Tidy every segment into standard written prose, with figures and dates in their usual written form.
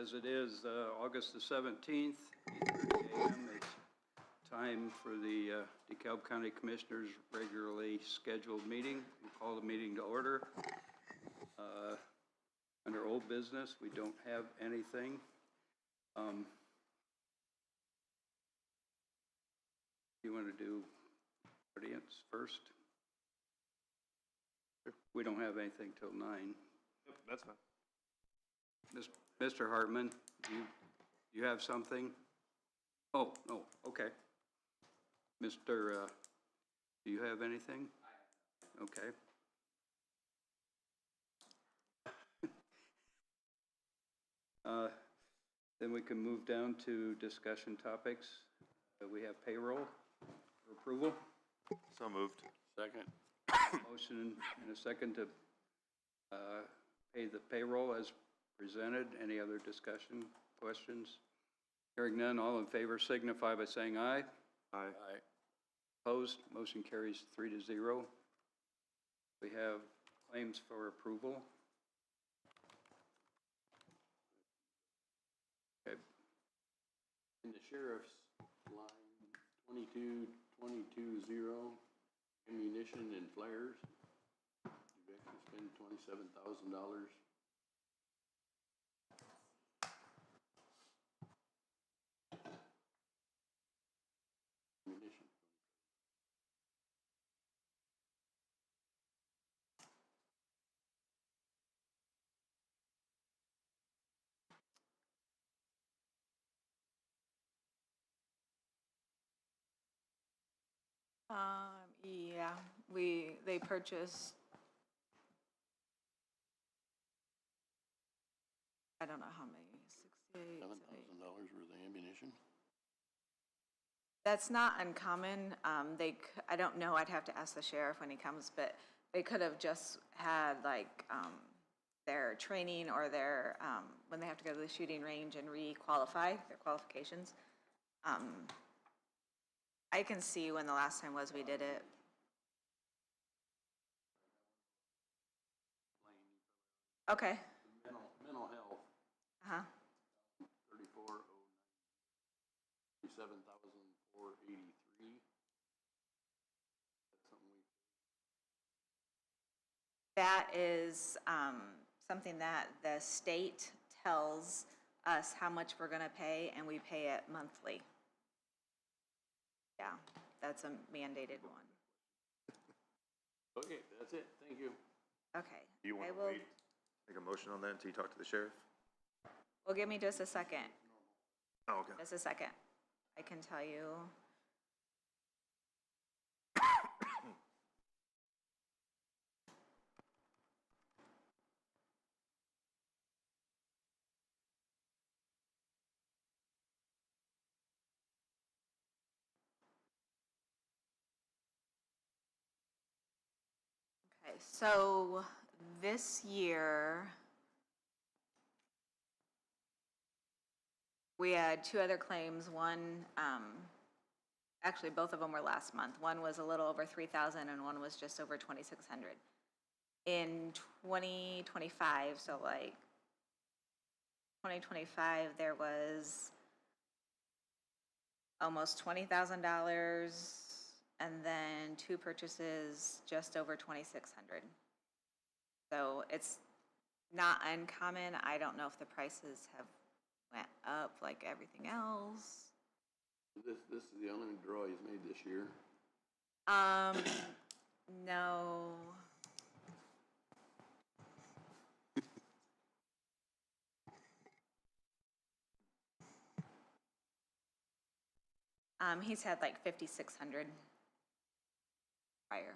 As it is August the 17th, 8:30 a.m., it's time for the DeKalb County Commissioners' regularly scheduled meeting. We'll call the meeting to order. Under old business, we don't have anything. You want to do audience first? Sure. We don't have anything till 9. Yep, that's fine. Mr. Hartman, you have something? Oh, no, okay. Mr., do you have anything? Okay. Then we can move down to discussion topics. We have payroll for approval. So moved. Second. Motion and a second to pay the payroll as presented. Any other discussion, questions? Hearing none, all in favor signify by saying aye. Aye. Aye. Opposed, motion carries 3-0. We have claims for approval. Okay. In the sheriff's line 22-220, ammunition and flares, you've actually spent $27,000. Ammunition. Yeah, they purchased, I don't know how many, 68, $7,000 worth of ammunition. That's not uncommon. I don't know, I'd have to ask the sheriff when he comes, but they could have just had like their training or their, when they have to go to the shooting range and re-qualify, their qualifications. I can see when the last time was we did it. Okay. Mental health. 3409. 37,483. That's something we. That is something that the state tells us how much we're going to pay, and we pay it monthly. Yeah, that's a mandated one. Okay, that's it. Thank you. Okay. Do you want to wait? Make a motion on that until you talk to the sheriff? Well, give me just a second. Oh, okay. Just a second. I can tell you. Okay, so this year, we had 2 other claims. One, actually both of them were last month. One was a little over 3,000 and one was just over 2,600. In 2025, so like 2025, there was almost $20,000 and then 2 purchases just over 2,600. So it's not uncommon. I don't know if the prices have went up like everything else. This is the only draw he's made this year. No. He's had like 5,600 prior.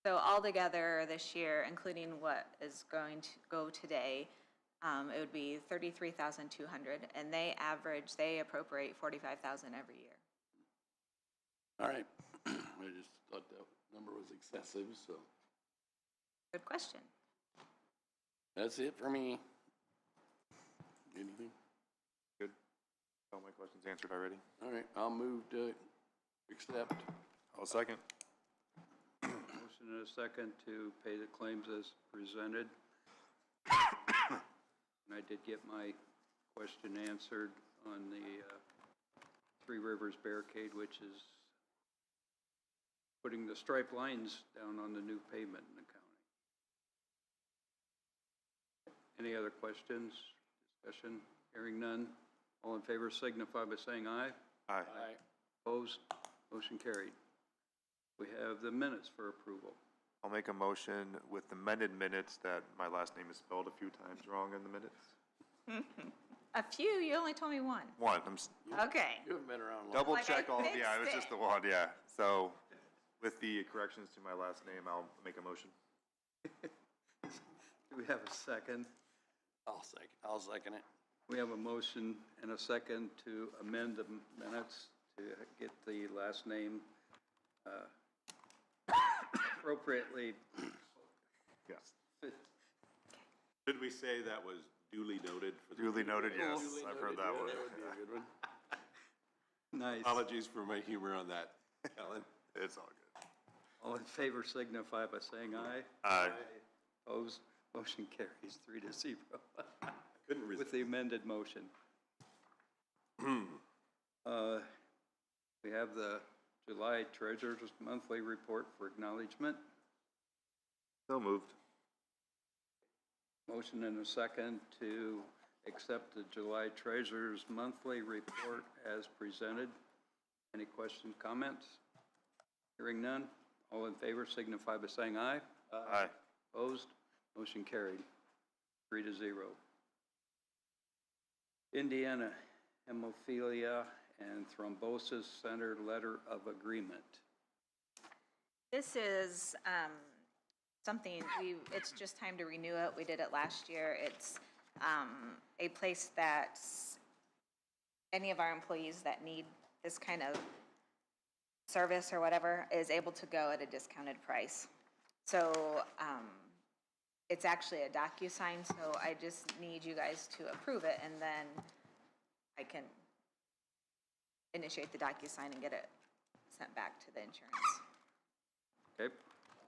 So altogether this year, including what is going to go today, it would be 33,200, and they appropriate 45,000 every year. All right. I just thought that number was excessive, so. Good question. That's it for me. Anything? Good. All my questions answered already. All right, I'll move to accept. I'll second. Motion and a second to pay the claims as presented. And I did get my question answered on the Three Rivers barricade, which is putting the striped lines down on the new pavement in the county. Any other questions, discussion? Hearing none. All in favor signify by saying aye. Aye. Opposed? Motion carried. We have the minutes for approval. I'll make a motion with amended minutes that my last name is spelled a few times wrong in the minutes. A few, you only told me one. One, Okay. You haven't been around long. double Like check I all, yeah, it was fixed just it. the one, yeah. So with the corrections to my last name, I'll make a motion. Do we have a second? I'll second it. We have a motion and a second to amend the minutes to get the last name appropriately. Yes. Should we say that was duly noted for the? Duly noted, yes, Duly I've noted, heard that yeah, one. That would be a good one. Nice. Apologies for my humor on that, Alan. It's all good. All in favor signify by saying aye. Aye. Opposed? Motion carries 3-0 Couldn't resist. with the amended motion. We have the July Treasurer's Monthly Report for acknowledgement. So moved. Motion and a second to accept the July Treasurer's Monthly Report as presented. Any questions, comments? Hearing none. All in favor signify by saying aye. Aye. Opposed? Motion carried, 3-0. Indiana Hemophilia and Thrombosis Center Letter of Agreement. This is something, it's just time to renew it. We did it last year. It's a place that any of our employees that need this kind of service or whatever is able to go at a discounted price. So it's actually a DocuSign, so I just need you guys to approve it, and then I can initiate the DocuSign and get it sent back to the insurance. Okay,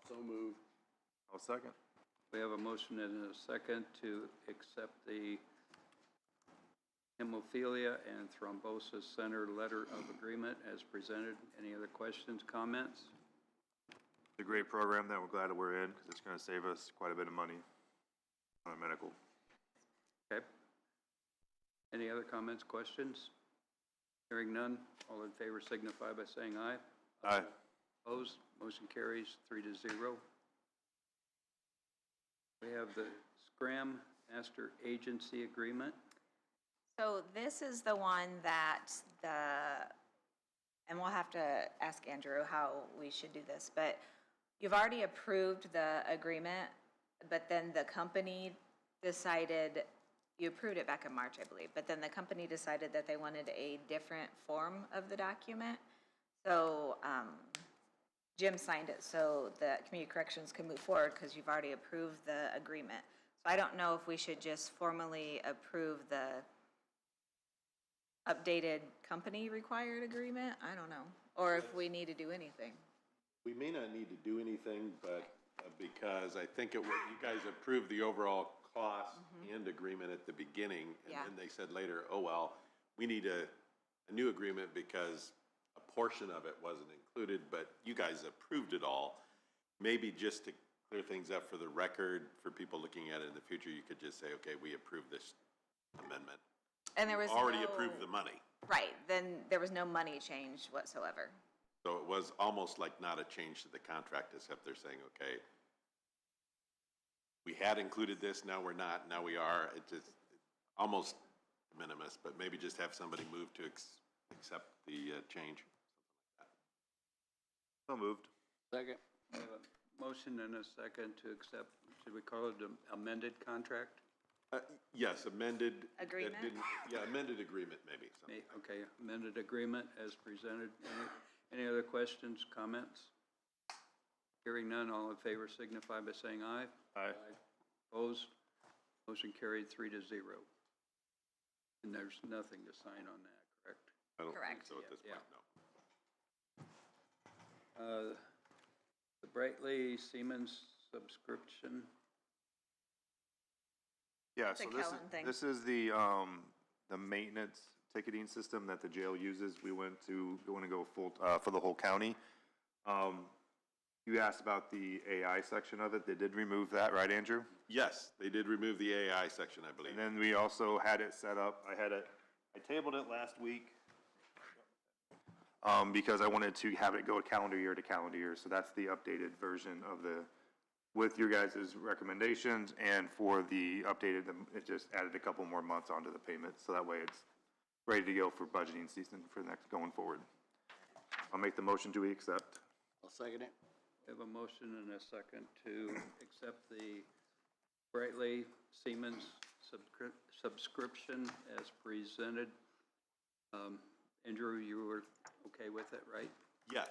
So moved. I'll second. we have a motion and a second to accept the Hemophilia and Thrombosis Center Letter of Agreement as presented. Any other questions, comments? It's a great program that we're glad that we're in, because it's going to save us quite a bit of money on our medical. Okay. Any other comments, questions? Hearing none, all in favor signify by saying aye. Aye. Opposed? Motion carries 3-0. We have the Scram Master Agency Agreement. So this is the one that and we'll have to ask Andrew how we should do this, but you've already approved the agreement, but then the company decided, you approved it back in March, I believe, but then the company decided that they wanted a different form of the document. So Jim signed it so that community corrections can move forward because you've already approved the agreement. So I don't know if we should just formally approve the updated company required agreement, I don't know, or if we need to do anything. We may not need to do anything, but because I think you guys approved the overall cost and agreement at the beginning, and Yeah. then they said later, oh, well, we need a new agreement because a portion of it wasn't included, but you guys approved it all. Maybe just to clear things up for the record, for people looking at it in the future, you could just say, okay, we approve this amendment. And there was Already no- approved the money. Right, then there was no money change whatsoever. So it was almost like not a change to the contract, except they're saying, okay, we had included this, now we're not, now we are. It's just almost minimus, but maybe just have somebody move to accept the change. So moved. Second. We have a motion and a second to accept, should we call it an amended contract? Yes, amended. that Agreement? didn't- Yeah, amended agreement maybe. something. Okay, amended agreement as presented. Any other questions, comments? Hearing none, all in favor signify by saying aye. Aye. Opposed? Motion carried 3-0. And there's nothing to sign on that, correct? I don't think Correct. so at this Yeah. point, no. The Brightly Siemens subscription. Yeah, It's a so Kellen thing. this is the maintenance ticketing system that the jail uses. We want to go full, for the whole county. You asked about the AI section of it. They did remove that, right, Andrew? Yes, they did remove the AI section, I believe. And then we also had it set up, I tabled it last week, because I wanted to have it go calendar year to calendar year, so that's the updated version of with your guys' recommendations, and for the updated, it just added a couple more months onto the payment, so that way it's ready to go for budgeting season for next, going forward. I'll make the motion to accept. I'll second it. We have a motion and a second to accept the Brightly Siemens subscription as presented. Andrew, you were okay with it, right? Yes,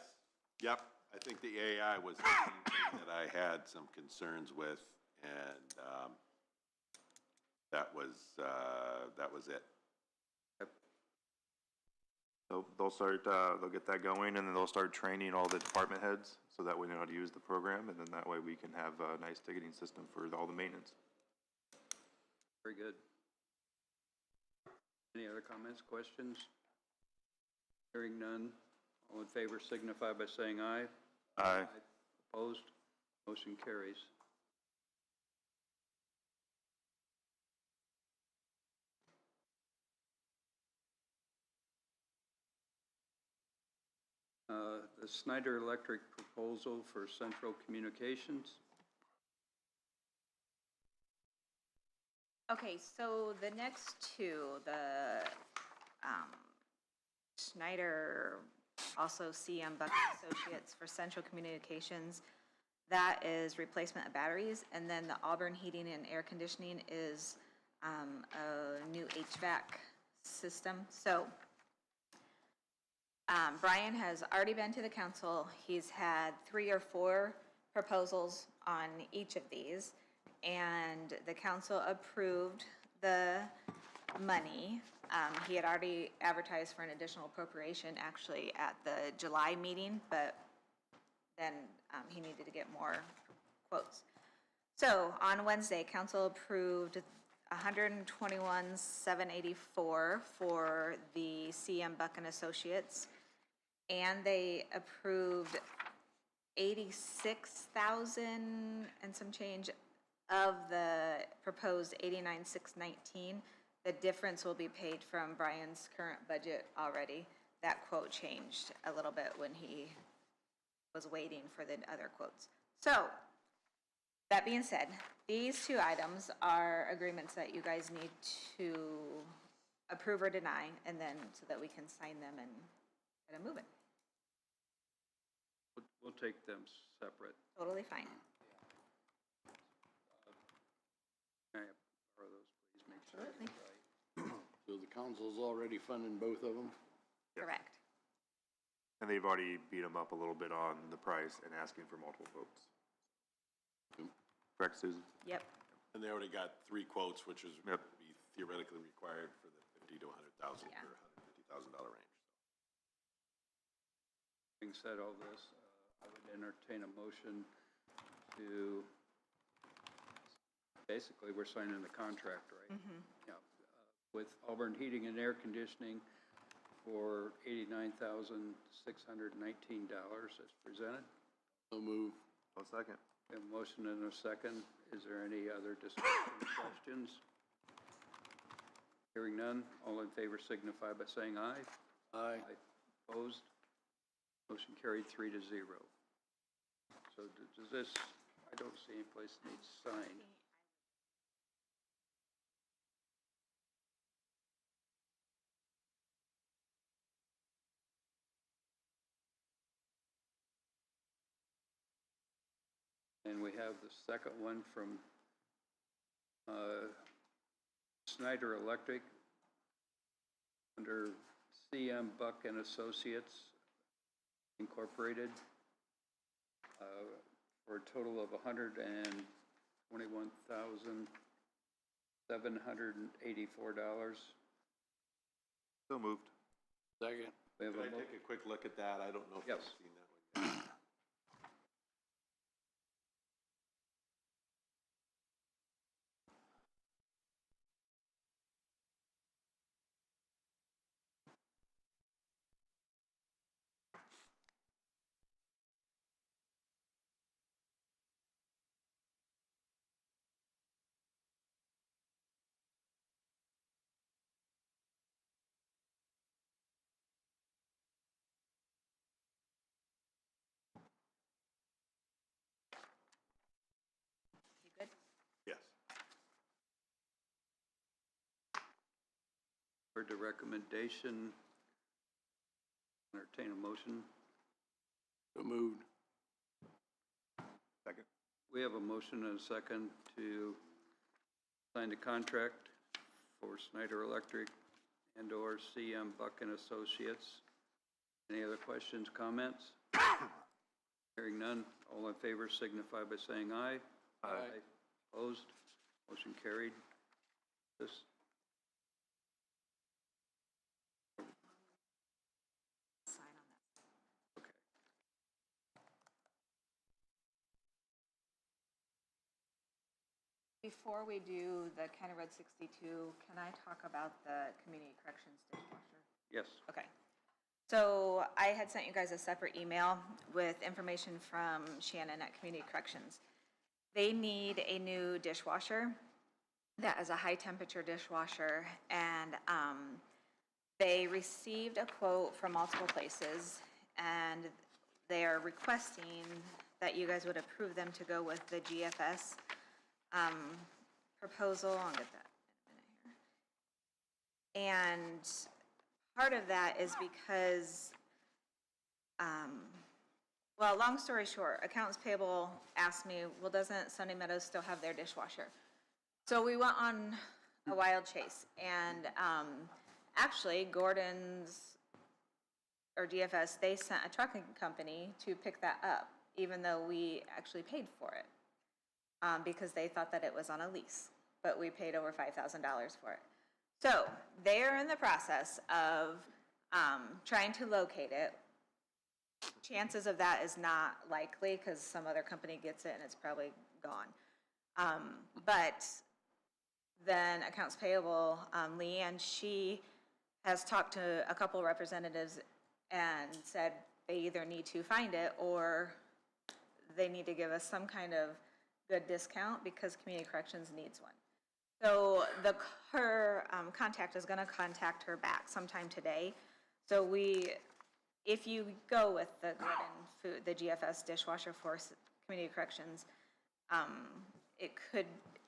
yep. I think the AI was the main thing that I had some concerns with, and that was it. So they'll start, they'll get that going, and then they'll start training all the department heads, so that we know how to use the program, and then that way we can have a nice ticketing system for all the maintenance. Very good. Any other comments, questions? Hearing none. All in favor signify by saying aye. Aye. Opposed? Motion carries. The Snyder Electric proposal for central communications. Okay, so the next two, the Schneider, also CM Buck Associates for Central Communications, that is replacement of batteries, and then the Auburn Heating and Air Conditioning is a new HVAC system. So Brian has already been to the council. He's had 3 or 4 proposals on each of these, and the council approved the money. He had already advertised for an additional appropriation actually at the July meeting, but then he needed to get more quotes. So on Wednesday, council approved $121,784 for the CM Buck and Associates, and they approved $86,000 and some change of the proposed $89,619. The difference will be paid from Brian's current budget already. That quote changed a little bit when he was waiting for the other quotes. So, that being said, these 2 items are agreements that you guys need to approve or deny, and then so that we can sign them and get them moving. We'll take them separate. Totally fine. Can I borrow those, please? Make sure I get it right. So the council's already funding both of them? Correct. And they've already beat them up a little bit on the price and asking for multiple quotes. Correct, Susan? Yep. And they already got 3 quotes, which is Yep. would be theoretically required for the 50 to 100,000 Yeah. or $150,000 range. Having said all this, I would entertain a motion to, basically, we're signing the contract, right? Yeah. With Auburn Heating and Air Conditioning for $89,619 as presented. So move. 1 second. We have a motion and a second. Is there any other discussion or questions? Hearing none, all in favor signify by saying aye. Aye. Opposed? Motion carried 3-0. So does this, I don't see any place it needs signed. And we have the second one from Snyder Electric under CM Buck and Associates Incorporated for a total of $121,784. So moved. Second. We have Can I a take a quick look at that? I don't know if Yes. I've seen that one yet. Heard the recommendation. Entertain a motion. So moved. Second. We have a motion and a second to sign the contract for Snyder Electric and/or CM Buck and Associates. Any other questions, comments? Hearing none, all in favor signify by saying aye. Aye. Opposed? Motion carried. This, Sign on that. okay. Before we do the County Road 62, can I talk about the community corrections dishwasher? Yes, Okay. So I had sent you guys a separate email with information from Shannon at Community Corrections. They need a new dishwasher that is a high-temperature dishwasher, and they received a quote from multiple places, and they are requesting that you guys would approve them to go with the GFS proposal. I'll get that in a minute here. And part of that is because, well, long story short, accounts payable asked me, well, doesn't Sunny Meadows still have their dishwasher? So we went on a wild chase, and actually Gordon's, or GFS, they sent a trucking company to pick that up, even though we actually paid for it, because they thought that it was on a lease, but we paid over $5,000 for it. So they're in the process of trying to locate it. Chances of that is not likely because some other company gets it and it's probably gone. But then accounts payable, Leanne, she has talked to a couple representatives and said they either need to find it or they need to give us some kind of good discount because Community Corrections needs one. So her contact is going to contact her back sometime today. So if you go with the Gordon the GFS dishwasher for Community Corrections,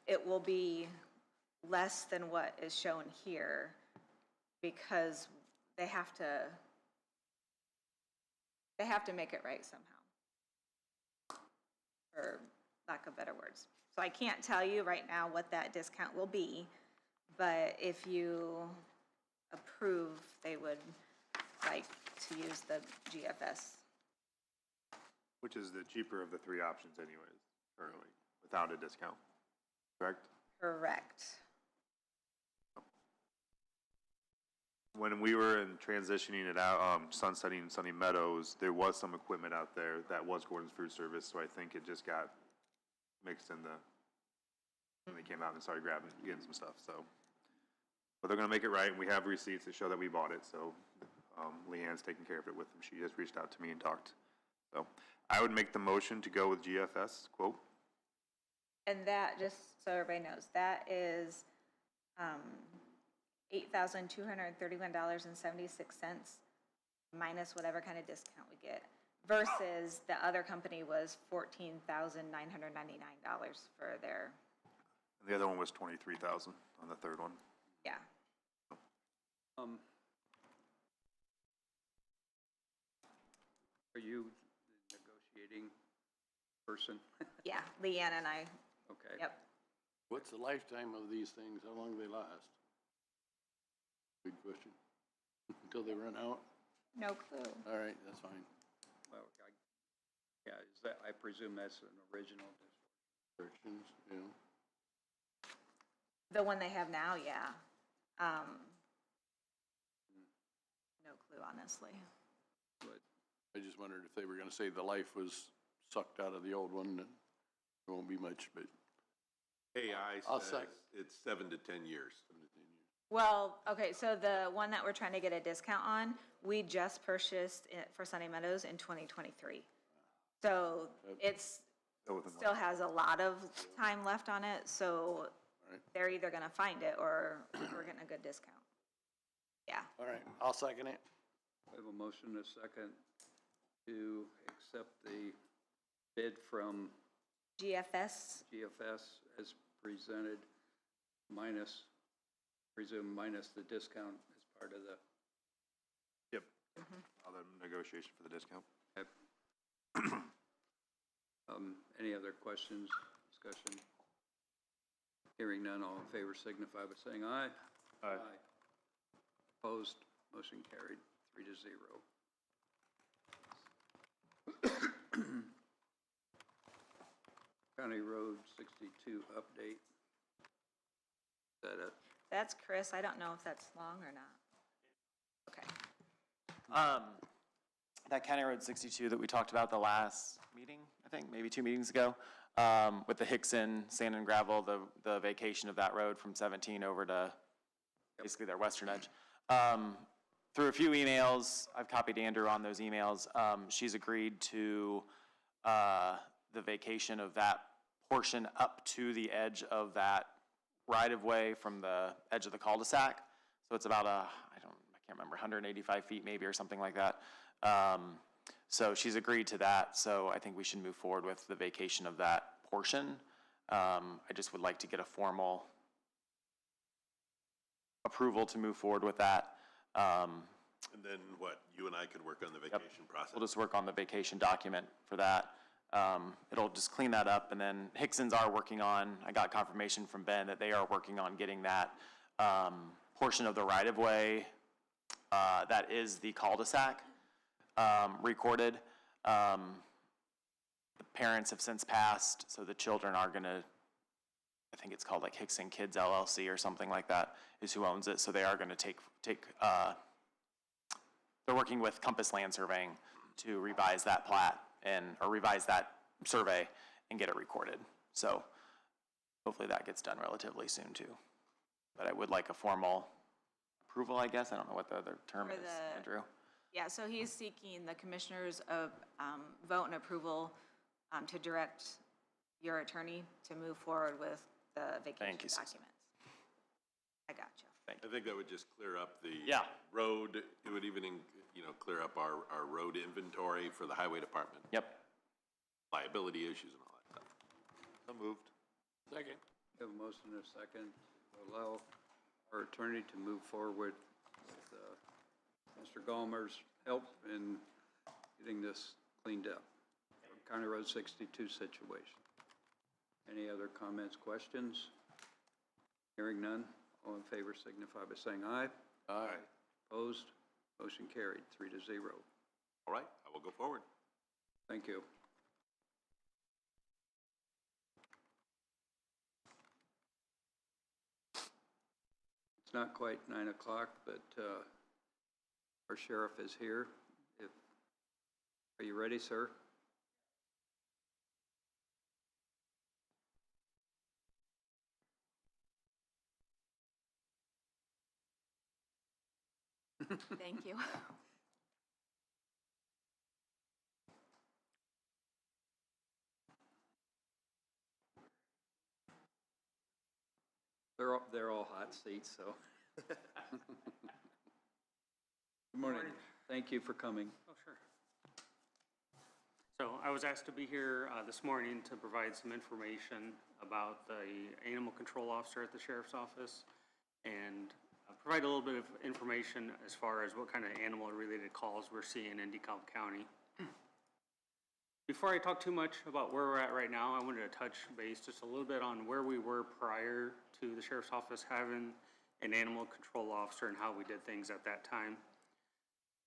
it will be less than what is shown here because they have to make it right somehow, for lack of better words. So I can't tell you right now what that discount will be, but if you approve, they would like to use the GFS. Which is the cheaper of the three options anyways, currently, without a discount, correct? Correct. When we were in transitioning it out, sunsetting Sunny Meadows, there was some equipment out there that was Gordon's Food Service, so I think it just got mixed in when they came out and started getting some stuff, so. But they're gonna make it right, and we have receipts that show that we bought it, so, Leanne's taking care of it with them. She has reached out to me and talked. So, I would make the motion to go with GFS quote. And that, just so everybody knows, that is $8,231.76 minus whatever kind of discount we get, versus the other company was $14,999 for their, And the other one was 23,000 on the third one. yeah. Are you the negotiating person? Yeah, Leanne and I, Okay. yep. What's the lifetime of these things? How long do they last? Good question. Until they run out? No clue. All right, that's fine. Well, yeah, I presume that's an original dish. Corrections, yeah. The one they have now, yeah. No clue, honestly. But I just wondered if they were gonna say the life was sucked out of the old one, and there won't be much, but AI I'll says sec- it's 7 to 10 years. Well, okay, so the one that we're trying to get a discount on, we just purchased it for Sunny Meadows in 2023. So it's, Go with the still has a lot of time left on it, so Right. they're either gonna find it or we're getting a good discount. Yeah, all right, I'll second it. we have a motion and a second to accept the bid from GFS, GFS as presented, minus the discount as part of the, Yep. All the negotiation for the discount. any other questions, discussion? Hearing none, all in favor signify by saying aye. Aye. Opposed, motion carried, 3-0. County Road 62 update. Is that it? That's Chris. I don't know if that's long or not. Okay. That County Road 62 that we talked about the last meeting, I think, maybe 2 meetings ago, with the Hickson sand and gravel, the vacation of that road from 17 over to basically their western edge. Through a few emails, I've copied Andrew on those emails. She's agreed to the vacation of that portion up to the edge of that right-of-way from the edge of the cul-de-sac. So it's about I can't remember, 185 feet maybe or something like that. So she's agreed to that, so I think we should move forward with the vacation of that portion. I just would like to get a formal approval to move forward with that. And then what, you and I could work on the vacation process? We'll just work on the vacation document for that. It'll just clean that up, and then Hickson's are working on, I got confirmation from Ben that they are working on getting that portion of the right-of-way that is the cul-de-sac recorded. The parents have since passed, so the children are gonna, I think it's called like Hickson Kids LLC or something like that is who owns it, so they are gonna take they're working with Compass Land Surveying to revise that plat or revise that survey and get it recorded. So hopefully that gets done relatively soon too. But I would like a formal approval, I guess. I don't know what the other term is, Andrew. Yeah, so he's seeking the commissioners of vote and approval to direct your attorney to move forward with the vacation Thank you, Susan. documents. I got you. I think that would just clear up the Yeah. road. It would even, clear up our road inventory for the highway department, Yep. liability issues and all that stuff. So moved. Second. We have a motion and a second to allow our attorney to move forward with Mr. Gallmer's help in getting this cleaned up. County Road 62 situation. Any other comments, questions? Hearing none, all in favor signify by saying aye. Aye. Opposed? Motion carried, 3-0. All right, I will go forward. Thank you. It's not quite 9 o'clock, but our sheriff is here. Are you ready, sir? Thank you. They're all hot seats, so. Good morning. Thank you for coming. Oh, sure. So I was asked to be here this morning to provide some information about the animal control officer at the sheriff's office and provide a little bit of information as far as what kind of animal-related calls we're seeing in DeKalb County. Before I talk too much about where we're at right now, I wanted to touch base just a little bit on where we were prior to the sheriff's office having an animal control officer and how we did things at that time.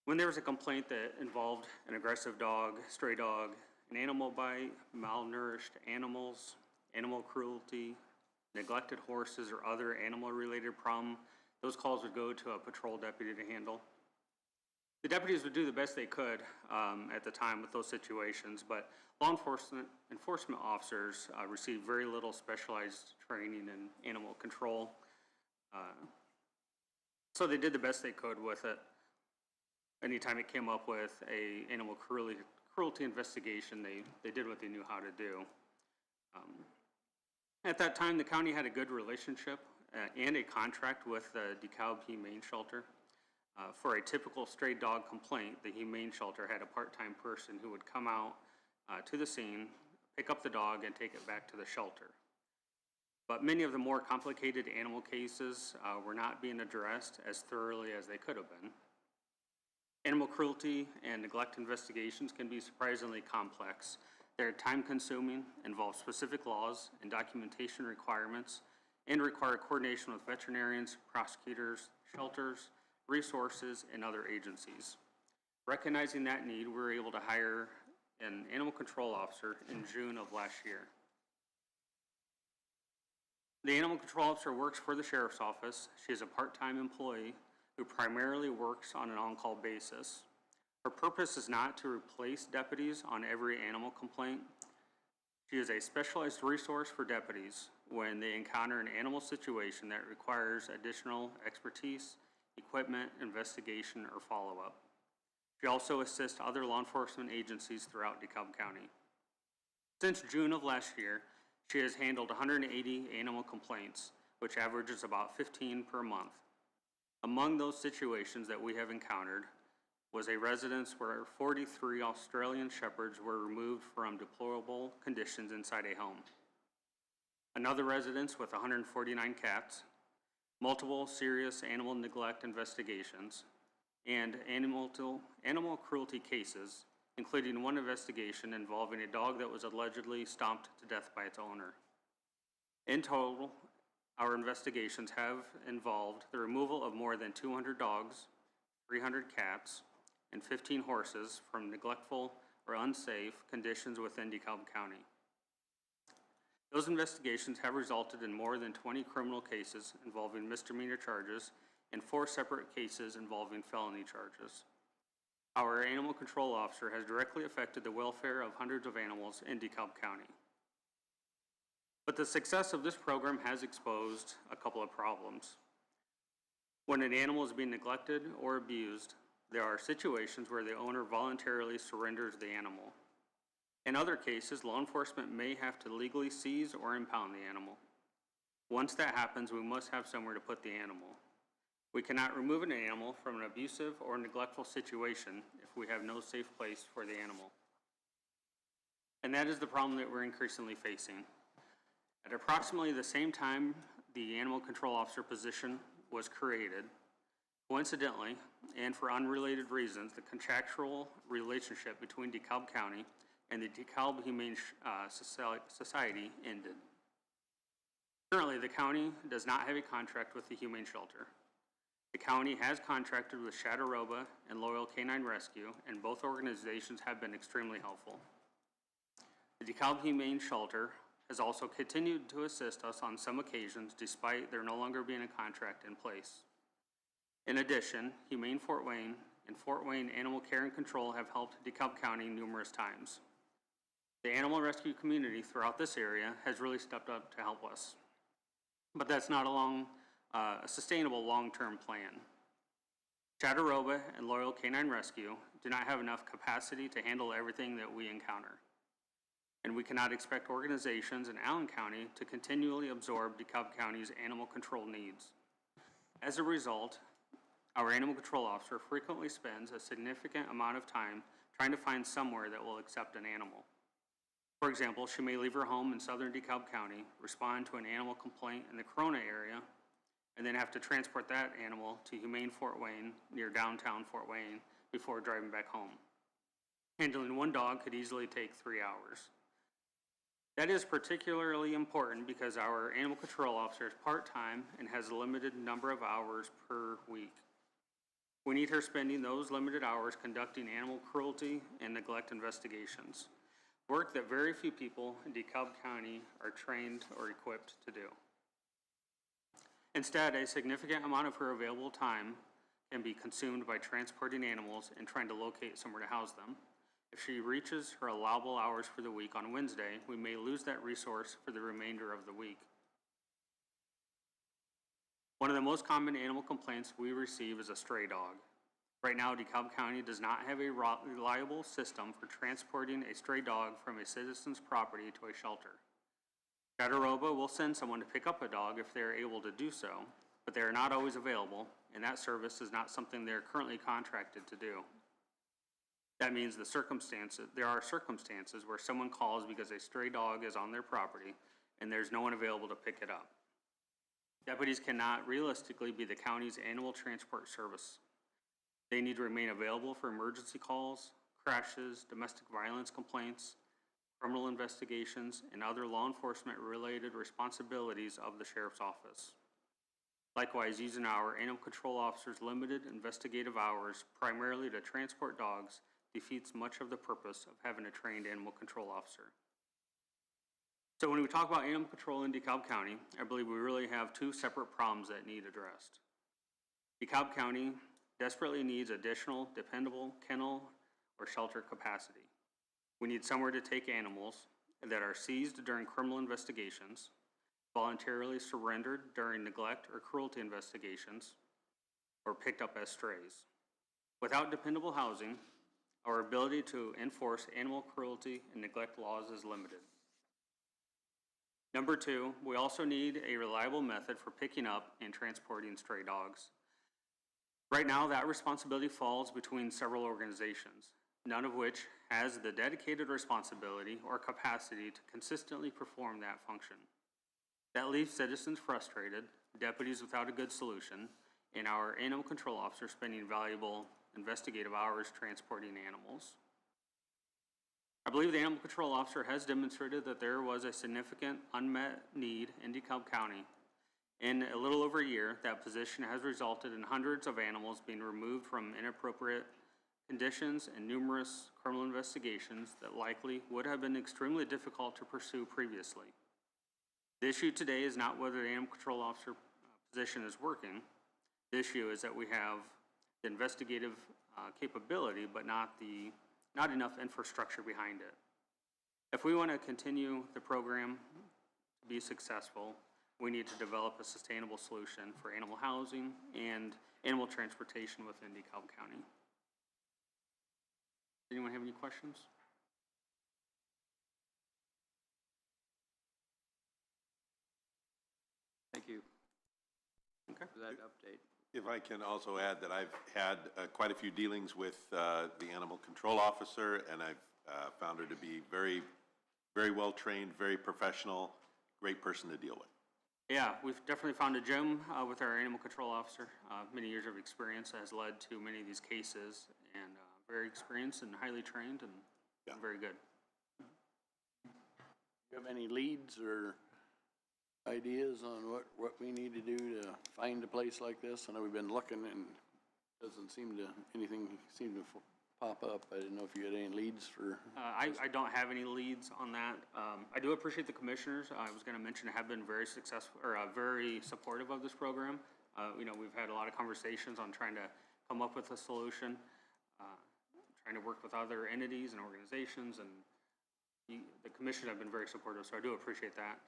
When there was a complaint that involved an aggressive dog, stray dog, an animal bite, malnourished animals, animal cruelty, neglected horses, or other animal-related problem, those calls would go to a patrol deputy to handle. The deputies would do the best they could at the time with those situations, but law enforcement officers received very little specialized training in animal control. So they did the best they could with it. Anytime it came up with a animal cruelty investigation, they did what they knew how to do. At that time, the county had a good relationship and a contract with the DeKalb Humane Shelter. For a typical stray dog complaint, the Humane Shelter had a part-time person who would come out to the scene, pick up the dog, and take it back to the shelter. But many of the more complicated animal cases were not being addressed as thoroughly as they could have been. Animal cruelty and neglect investigations can be surprisingly complex. They're time-consuming, involve specific laws and documentation requirements, and require coordination with veterinarians, prosecutors, shelters, resources, and other agencies. Recognizing that need, we were able to hire an animal control officer in June of last year. The animal control officer works for the sheriff's office. She is a part-time employee who primarily works on an on-call basis. Her purpose is not to replace deputies on every animal complaint. She is a specialized resource for deputies when they encounter an animal situation that requires additional expertise, equipment, investigation, or follow-up. She also assists other law enforcement agencies throughout DeKalb County. Since June of last year, she has handled 180 animal complaints, which averages about 15 per month. Among those situations that we have encountered was a residence where 43 Australian Shepherds were removed from deplorable conditions inside a home. Another residence with 149 cats, multiple serious animal neglect investigations, and animal cruelty cases, including one investigation involving a dog that was allegedly stomped to death by its owner. In total, our investigations have involved the removal of more than 200 dogs, 300 cats, and 15 horses from neglectful or unsafe conditions within DeKalb County. Those investigations have resulted in more than 20 criminal cases involving misdemeanor charges and 4 separate cases involving felony charges. Our animal control officer has directly affected the welfare of hundreds of animals in DeKalb County. But the success of this program has exposed a couple of problems. When an animal is being neglected or abused, there are situations where the owner voluntarily surrenders the animal. In other cases, law enforcement may have to legally seize or impound the animal. Once that happens, we must have somewhere to put the animal. We cannot remove an animal from an abusive or neglectful situation if we have no safe place for the animal. And that is the problem that we're increasingly facing. At approximately the same time the animal control officer position was created, coincidentally, and for unrelated reasons, the contractual relationship between DeKalb County and the DeKalb Humane Society ended. Currently, the county does not have a contract with the Humane Shelter. The county has contracted with Shadaroba and Loyal Canine Rescue, and both organizations have been extremely helpful. The DeKalb Humane Shelter has also continued to assist us on some occasions despite there no longer being a contract in place. In addition, Humane Fort Wayne and Fort Wayne Animal Care and Control have helped DeKalb County numerous times. The animal rescue community throughout this area has really stepped up to help us. But that's not a sustainable long-term plan. Shadaroba and Loyal Canine Rescue do not have enough capacity to handle everything that we encounter. And we cannot expect organizations in Allen County to continually absorb DeKalb County's animal control needs. As a result, our animal control officer frequently spends a significant amount of time trying to find somewhere that will accept an animal. For example, she may leave her home in southern DeKalb County, respond to an animal complaint in the Corona area, and then have to transport that animal to Humane Fort Wayne near downtown Fort Wayne before driving back home. Handling one dog could easily take 3 hours. That is particularly important because our animal control officer is part-time and has a limited number of hours per week. We need her spending those limited hours conducting animal cruelty and neglect investigations, work that very few people in DeKalb County are trained or equipped to do. Instead, a significant amount of her available time can be consumed by transporting animals and trying to locate somewhere to house them. If she reaches her allowable hours for the week on Wednesday, we may lose that resource for the remainder of the week. One of the most common animal complaints we receive is a stray dog. Right now, DeKalb County does not have a reliable system for transporting a stray dog from a citizen's property to a shelter. Shadaroba will send someone to pick up a dog if they are able to do so, but they are not always available, and that service is not something they are currently contracted to do. That means there are circumstances where someone calls because a stray dog is on their property, and there's no one available to pick it up. Deputies cannot realistically be the county's animal transport service. They need to remain available for emergency calls, crashes, domestic violence complaints, criminal investigations, and other law enforcement-related responsibilities of the sheriff's office. Likewise, using our animal control officers' limited investigative hours primarily to transport dogs defeats much of the purpose of having a trained animal control officer. So when we talk about animal control in DeKalb County, I believe we really have two separate problems that need addressed. DeKalb County desperately needs additional dependable kennel or shelter capacity. We need somewhere to take animals that are seized during criminal investigations, voluntarily surrendered during neglect or cruelty investigations, or picked up as strays. Without dependable housing, our ability to enforce animal cruelty and neglect laws is limited. Number two, we also need a reliable method for picking up and transporting stray dogs. Right now, that responsibility falls between several organizations, none of which has the dedicated responsibility or capacity to consistently perform that function. That leaves citizens frustrated, deputies without a good solution, and our animal control officers spending valuable investigative hours transporting animals. I believe the animal control officer has demonstrated that there was a significant unmet need in DeKalb County. In a little over a year, that position has resulted in hundreds of animals being removed from inappropriate conditions and numerous criminal investigations that likely would have been extremely difficult to pursue previously. The issue today is not whether the animal control officer position is working. The issue is that we have the investigative capability, but not enough infrastructure behind it. If we want to continue the program to be successful, we need to develop a sustainable solution for animal housing and animal transportation within DeKalb County. Does anyone have any questions? Thank you Okay. for that update. If I can also add that I've had quite a few dealings with the animal control officer, and I've found her to be very, very well trained, very professional, great person to deal with. Yeah, we've definitely found a gem with our animal control officer. Many years of experience has led to many of these cases, and very experienced and highly trained and Yeah. very good. You have any leads or ideas on what we need to do to find a place like this? I know we've been looking and doesn't seem to, anything seem to pop up. I didn't know if you had any leads for. I don't have any leads on that. I do appreciate the commissioners. I was going to mention have been very successful or very supportive of this program. You know, we've had a lot of conversations on trying to come up with a solution, trying to work with other entities and organizations, and the commissioners have been very supportive. So I do appreciate that.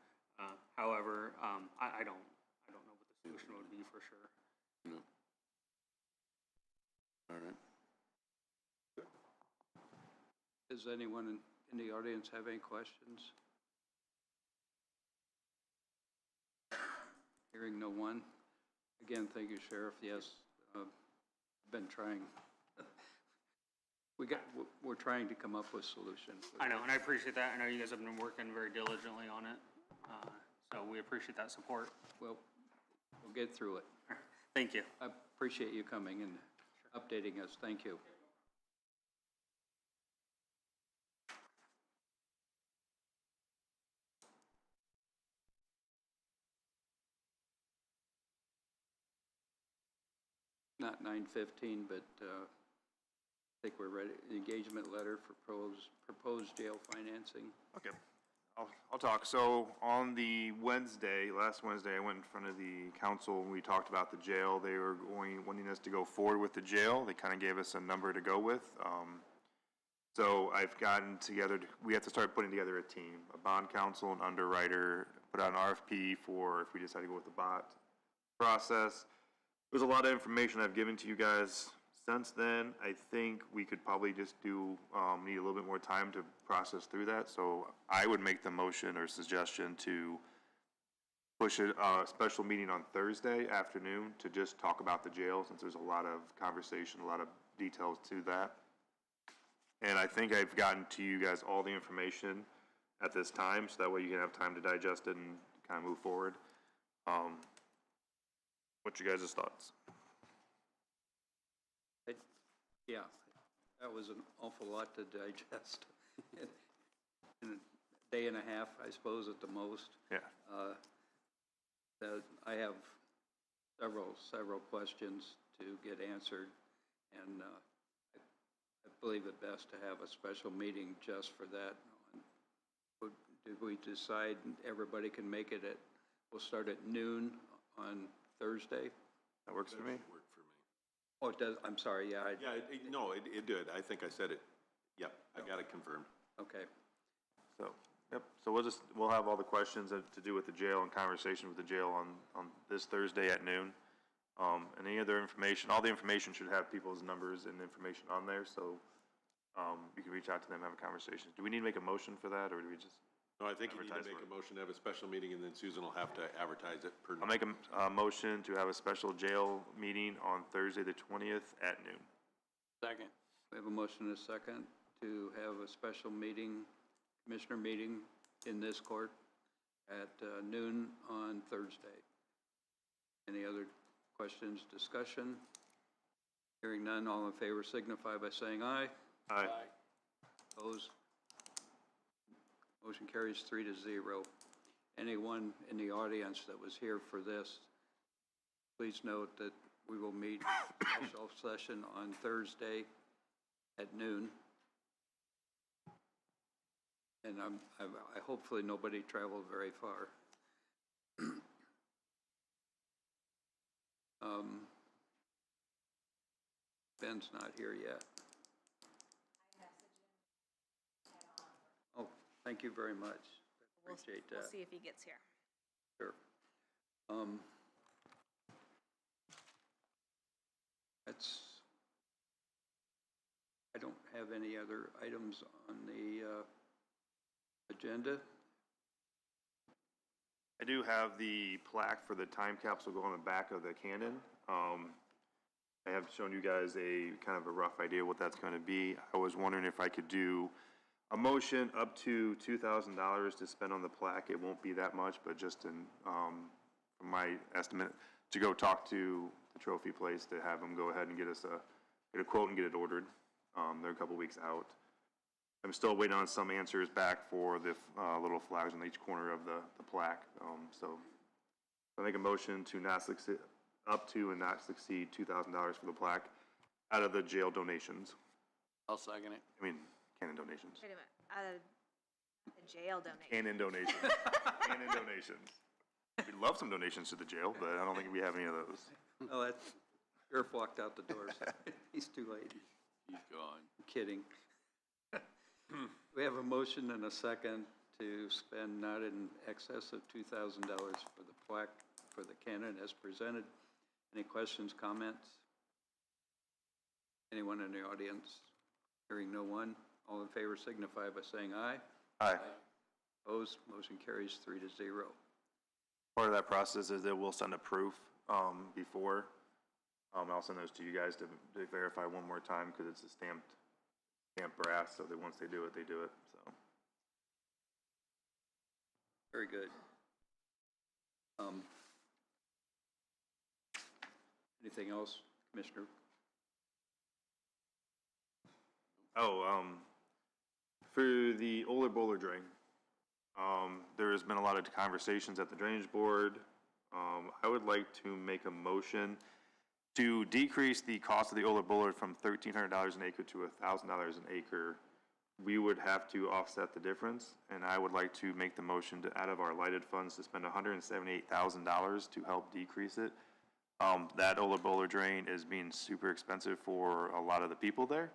However, I don't know what the solution would be for sure. No. All right. Does anyone in the audience have any questions? Hearing no one. Again, thank you, Sheriff. Yes, been trying. We're trying to come up with solutions. I know, and I appreciate that. I know you guys have been working very diligently on it. So we appreciate that support. Well, we'll get through it. Thank you. I appreciate you coming and updating us. Thank you. Not 9:15, but I think we're ready. Engagement letter for proposed jail financing. Okay, I'll talk. So on the last Wednesday, I went in front of the council and we talked about the jail. They were wanting us to go forward with the jail. They kind of gave us a number to go with. So I've gotten together, we have to start putting together a team, a bond counsel, an underwriter, put out an RFP for if we decide to go with the bond process. There's a lot of information I've given to you guys since then. I think we could probably just need a little bit more time to process through that. So I would make the motion or suggestion to push a special meeting on Thursday afternoon to just talk about the jail, since there's a lot of conversation, a lot of details to that. And I think I've gotten to you guys all the information. at this time, so that way you can have time to digest it and kind of move forward. What's your guys' thoughts? Yeah, that was an awful lot to digest in a day and a half, I suppose, at the most. Yeah. I have several questions to get answered, and I believe it best to have a special meeting just for that. Did we decide everybody can make it at, we'll start at noon on Thursday? That works for me? Work for me. Oh, it does, I'm sorry, yeah, Yeah, no, it did. I think I said it. Yep, I got it confirmed. okay. So, yep, so we'll have all the questions to do with the jail and conversation with the jail on this Thursday at noon. And any other information, all the information should have people's numbers and information on there, so, you can reach out to them, have a conversation. Do we need to make a motion for that, or do we just? No, I think you need to Advertise make for a motion to have a special meeting, and then Susan will have to advertise it per. I'll make a motion to have a special jail meeting on Thursday, the 20th at noon. Second. We have a motion and a second to have a special meeting, commissioner meeting in this court at noon on Thursday. Any other questions, discussion? Hearing none, all in favor signify by saying aye. Aye. Opposed? Motion carries 3-0. Anyone in the audience that was here for this, please note that we will meet special session on Thursday at noon. And I hopefully nobody traveled very far. Ben's not here yet. Oh, thank you very much. Appreciate that. We'll see if he gets here. Sure. I don't have any other items on the agenda. I do have the plaque for the time capsule go on the back of the cannon. I have shown you guys a kind of a rough idea what that's going to be. I was wondering if I could do a motion up to $2,000 to spend on the plaque. It won't be that much, but just in, from my estimate, to go talk to the trophy place to have them go ahead and get us get a quote and get it ordered. They're a couple weeks out. I'm still waiting on some answers back for the little flags on each corner of the plaque. So I make a motion to not succeed, up to and not exceed $2,000 for the plaque out of the jail donations. I'll second it. I mean, cannon donations. Wait a minute, the jail donation. Cannon donations. Cannon donations. We'd love some donations to the jail, but I don't think we have any of those. Oh, that's, Sheriff walked out the doors. He's too late. He's gone. I'm kidding. We have a motion and a second to spend not in excess of $2,000 for the plaque for the cannon as presented. Any questions, comments? Anyone in the audience? Hearing no one, all in favor signify by saying aye. Aye. Opposed, motion carries 3-0. Part of that process is that we'll send a proof before. I'll send those to you guys to verify one more time because it's a stamped brass, so that once they do it, so. Very good. Anything else, Commissioner? For the Oler Bowler drain, there has been a lot of conversations at the drainage board. I would like to make a motion to decrease the cost of the Oler Bowler from $1,300 an acre to $1,000 an acre. We would have to offset the difference, and I would like to make the motion to, out of our lighted funds, to spend $178,000 to help decrease it. That Oler Bowler drain is being super expensive for a lot of the people there.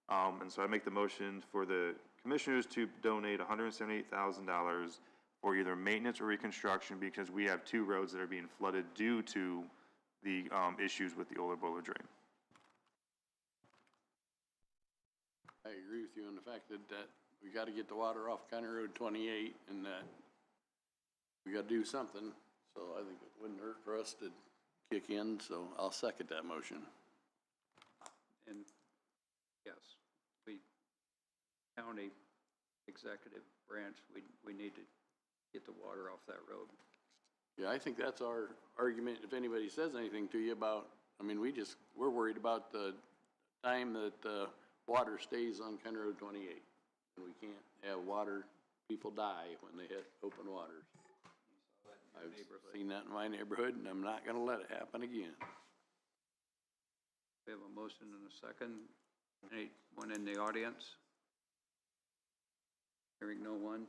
And so I make the motion for the commissioners to donate $178,000 for either maintenance or reconstruction, because we have 2 roads that are being flooded due to the issues with the Oler Bowler drain. I agree with you on the fact that we got to get the water off County Road 28, and that we got to do something. So I think it wouldn't hurt for us to kick in, so I'll second that motion. And yes, we, county executive branch, we need to get the water off that road. Yeah, I think that's our argument, if anybody says anything to you about, I mean, we're worried about the time that the water stays on County Road 28. And we can't have water, people die when they hit open waters. I've seen that in my neighborhood, and I'm not gonna let it happen again. We have a motion and a second. Anyone in the audience? Hearing no one.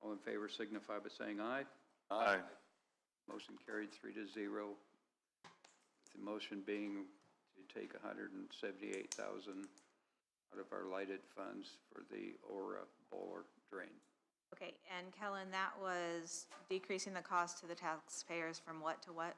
All in favor signify by saying aye. Aye. Motion carried 3-0. The motion being to take 178,000 out of our lighted funds for the Aura Bowler drain. Okay, and Kellen, that was decreasing the cost to the taxpayers from what to what?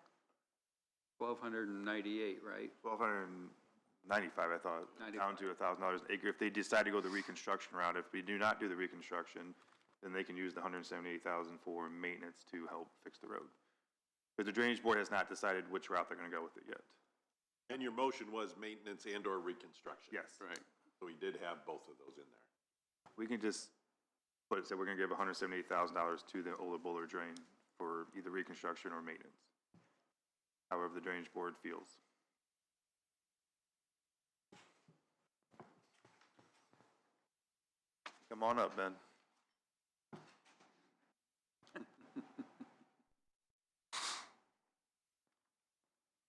1,298, right? 1,295, I thought, down to $1,000 an acre. If they decide to go the reconstruction route, if we do not do the reconstruction, then they can use the 178,000 for maintenance to help fix the road. But the Drainage Board has not decided which route they're gonna go with it yet. And your motion was maintenance and or reconstruction? Yes. Right. So we did have both of those in there. We can just put it, say we're gonna give $178,000 to the Ola Bowler drain for either reconstruction or maintenance. However the Drainage Board feels. Come on up, Ben.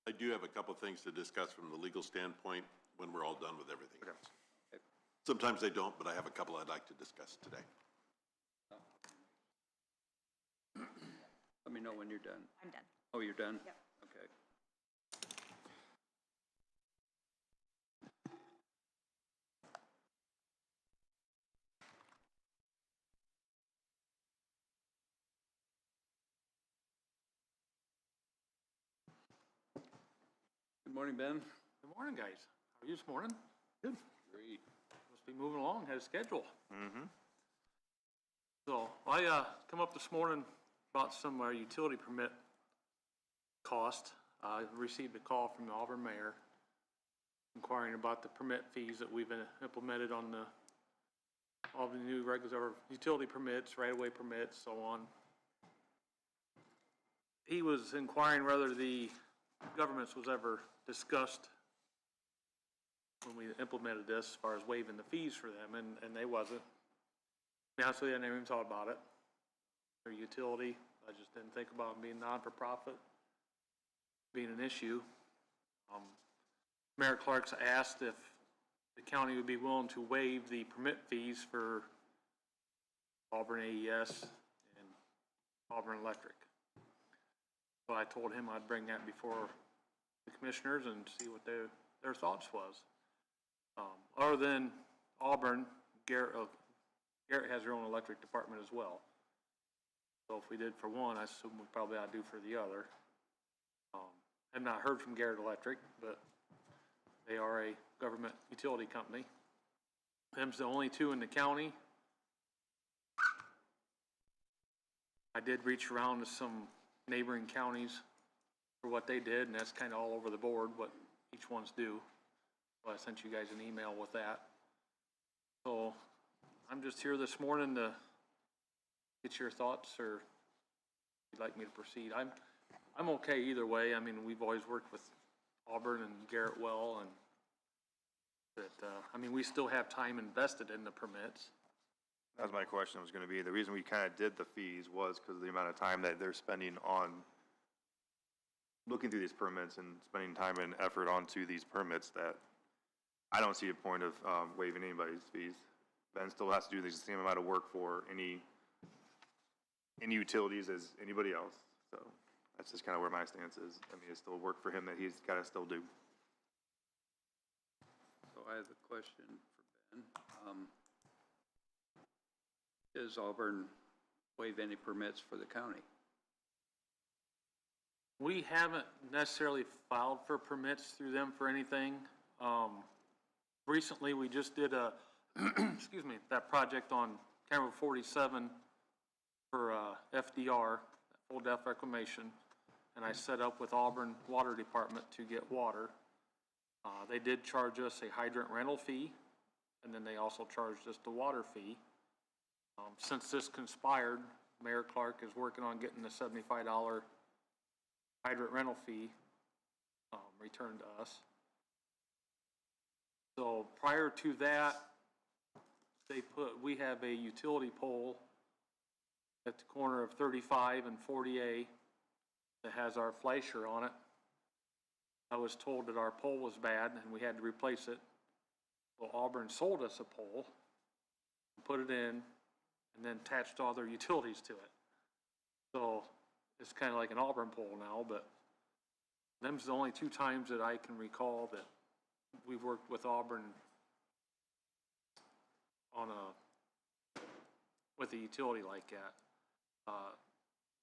I do have a couple things to discuss from the legal standpoint when we're all done with everything Okay. else. Sometimes I don't, but I have a couple I'd like to discuss today. Let me know when you're done. I'm done. Oh, you're done? Yep. Okay. Good morning, Ben. Good morning, guys. How are you this morning? Good. Great. Must be moving along, had a schedule. Mm-hmm. So I come up this morning about some utility permit cost. I received a call from the Auburn mayor inquiring about the permit fees that we've implemented on all the new regular utility permits, right-of-way permits, so on. He was inquiring whether the governments was ever discussed when we implemented this as far as waiving the fees for them, and they wasn't. To be honest with you, I never even thought about it. Their utility, I just didn't think about them being non-for-profit, being an issue. Mayor Clark's asked if the county would be willing to waive the permit fees for Auburn AES and Auburn Electric. So I told him I'd bring that before the commissioners and see what their thoughts was. Other than Auburn, Garrett has their own electric department as well. So if we did for one, I assume we probably ought to do for the other. I've not heard from Garrett Electric, but they are a government utility company. Them's the only two in the county. I did reach around to some neighboring counties for what they did, and that's kind of all over the board, what each one's do. So I sent you guys an email with that. So I'm just here this morning to get your thoughts, or if you'd like me to proceed. I'm okay either way. I mean, we've always worked with Auburn and Garrett well, and I mean, we still have time invested in the permits. That was my question, was gonna be, the reason we kinda did the fees was because of the amount of time that they're spending on looking through these permits and spending time and effort onto these permits, that I don't see a point of waiving anybody's fees. Ben still has to do the same amount of work for any utilities as anybody else, so that's just kinda where my stance is. I mean, it's still work for him that he's gotta still do. So I have a question for Ben. Does Auburn waive any permits for the county? We haven't necessarily filed for permits through them for anything. Recently, we just did excuse me, that project on County Road 47 for FDR, full depth reclamation, and I set up with Auburn Water Department to get water. They did charge us a hydrant rental fee, and then they also charged us the water fee. Since this conspired, Mayor Clark is working on getting the $75 hydrant rental fee returned to us. So prior to that, we have a utility pole at the corner of 35 and 40A that has our flasher on it. I was told that our pole was bad and we had to replace it. So Auburn sold us a pole, put it in, and then attached all their utilities to it. So it's kind of like an Auburn pole now, but them's the only two times that I can recall that we've worked with Auburn on with a utility like that.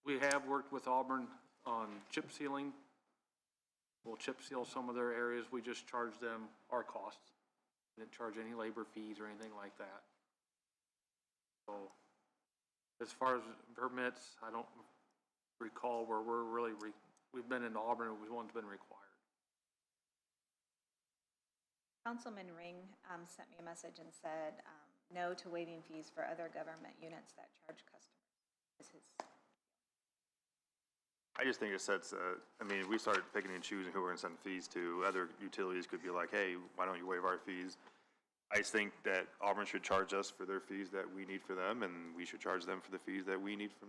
We have worked with Auburn on chip sealing. We'll chip seal some of their areas. We just charge them our costs. Didn't charge any labor fees or anything like that. So as far as permits, I don't recall where we're really, we've been in Auburn, it was one's been required. Councilman Ring sent me a message and said, no to waiving fees for other government units that charge customers. Is his I just think it sets, I mean, we started picking and choosing who we're gonna send fees to. Other utilities could be like, hey, why don't you waive our fees? I just think that Auburn should charge us for their fees that we need for them, and we should charge them for the fees that we need from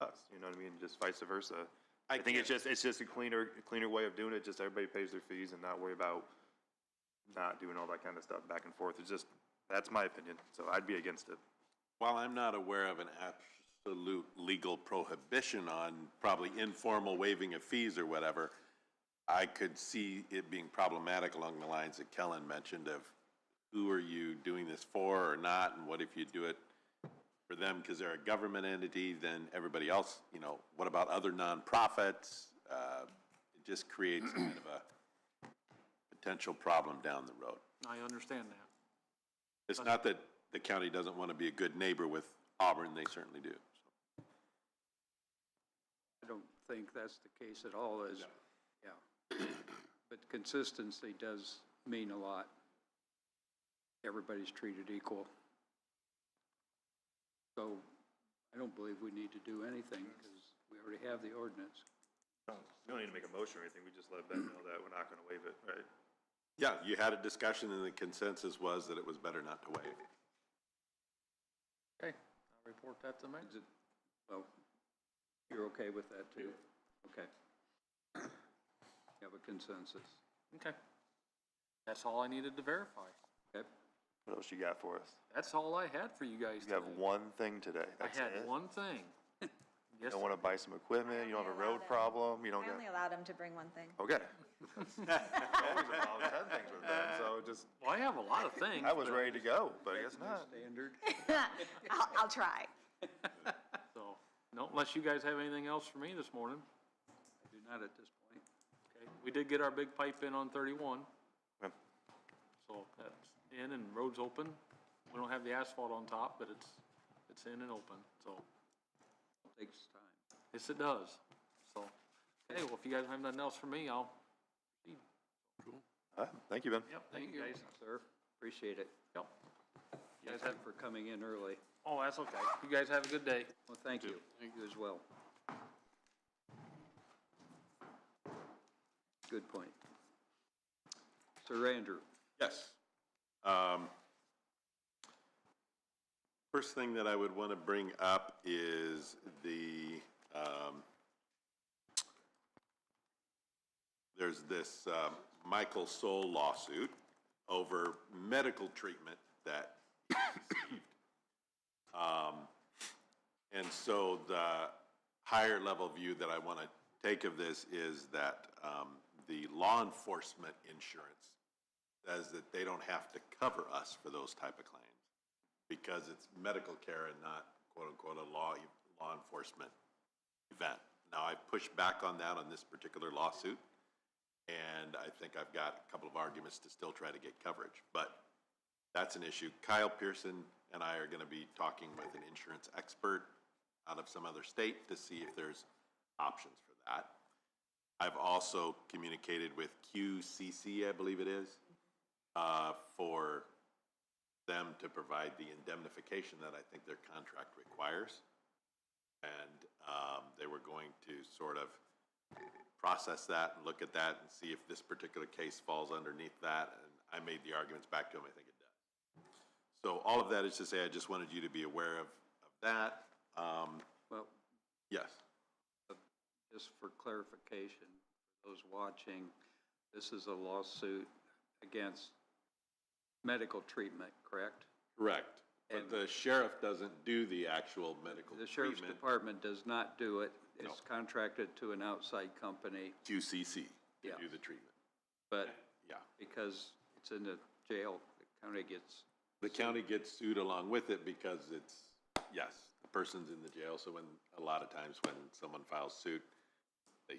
us, you know what I mean? Just vice versa. I think it's just a cleaner way of doing it, just everybody pays their fees and not worry about not doing all that kind of stuff back and forth. It's just, that's my opinion, so I'd be against it. While I'm not aware of an absolute legal prohibition on probably informal waiving of fees or whatever, I could see it being problematic along the lines that Kellen mentioned of who are you doing this for or not, and what if you do it for them because they're a government entity, then everybody else, you know, what about other nonprofits? It just creates kind of a potential problem down the road. I understand that. It's not that the county doesn't want to be a good neighbor with Auburn, they certainly do. I don't think that's the case at all, yeah. But consistency does mean a lot. Everybody's treated equal. So I don't believe we need to do anything because we already have the ordinance. We don't need to make a motion or anything, we just let them know that we're not gonna waive it, right? Yeah, you had a discussion and the consensus was that it was better not to waive. Okay, I'll report that to me. Is it, well, you're okay with that too? Okay. You have a consensus. Okay. That's all I needed to verify. Okay. What else you got for us? That's all I had for you guys You have today. one thing today, that's I it? had one thing. You Yes, don't wanna buy some equipment, you don't have a road I problem, you don't I got, only allowed him to bring one thing. okay. Always about 10 things with them, so just, well, I have a lot of things. I was but- ready to go, but I guess not. Standard. I'll try. So, no, unless you guys have anything else for me this morning. I do not at this point. Okay, we did get our big pipe in on 31. Yep. So that's in and road's open. We don't have the asphalt on top, but it's in and open, so. Takes time. Yes, it does. So, okay, well, if you guys have nothing else for me, I'll proceed. Thank you, Ben. Yep, thank you guys. Sir, appreciate it. Yep. You guys Thank have, you for coming in early. oh, that's okay. You guys have a good day. Well, thank you. Thank you as well. Good point. Sir Andrew. Yes. First thing that I would want to bring up is there's this Michael Soul lawsuit over medical treatment that he received. And so the higher level view that I want to take of this is that the law enforcement insurance says that they don't have to cover us for those type of claims because it's medical care and not quote-unquote a law enforcement event. Now, I've pushed back on that on this particular lawsuit, and I think I've got a couple of arguments to still try to get coverage, but that's an issue. Kyle Pearson and I are going to be talking with an insurance expert out of some other state to see if there's options for that. I've also communicated with QCC, I believe it is, for them to provide the indemnification that I think their contract requires. And they were going to sort of process that and look at that and see if this particular case falls underneath that. And I made the arguments back to them, I think it does. So all of that is to say, I just wanted you to be aware of that. Well, Yes. just for clarification, for those watching, this is a lawsuit against medical treatment, correct? Correct. But the sheriff doesn't do the actual medical The sheriff's treatment. department does not do it. No. It's contracted to an outside company, QCC to Yeah. do the treatment. but Yeah. because it's in the jail, the county gets, The county gets sued along with it because it's, yes, the person's in the jail. So when, a lot of times when someone files suit, they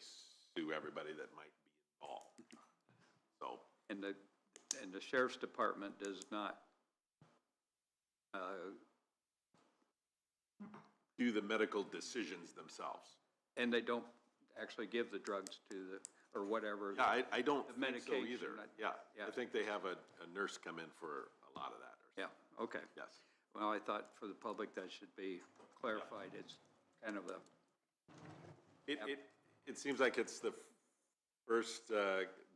sue everybody that might be involved. So, and the sheriff's department does not, do the medical decisions themselves. and they don't actually give the drugs to the, or whatever. Yeah, I don't The think so medication, either. I- Yeah, yeah. I think they have a nurse come in for a lot of that. Yeah, okay. Yes. Well, I thought for the public that should be clarified. It's kind of a, It seems like it's the first,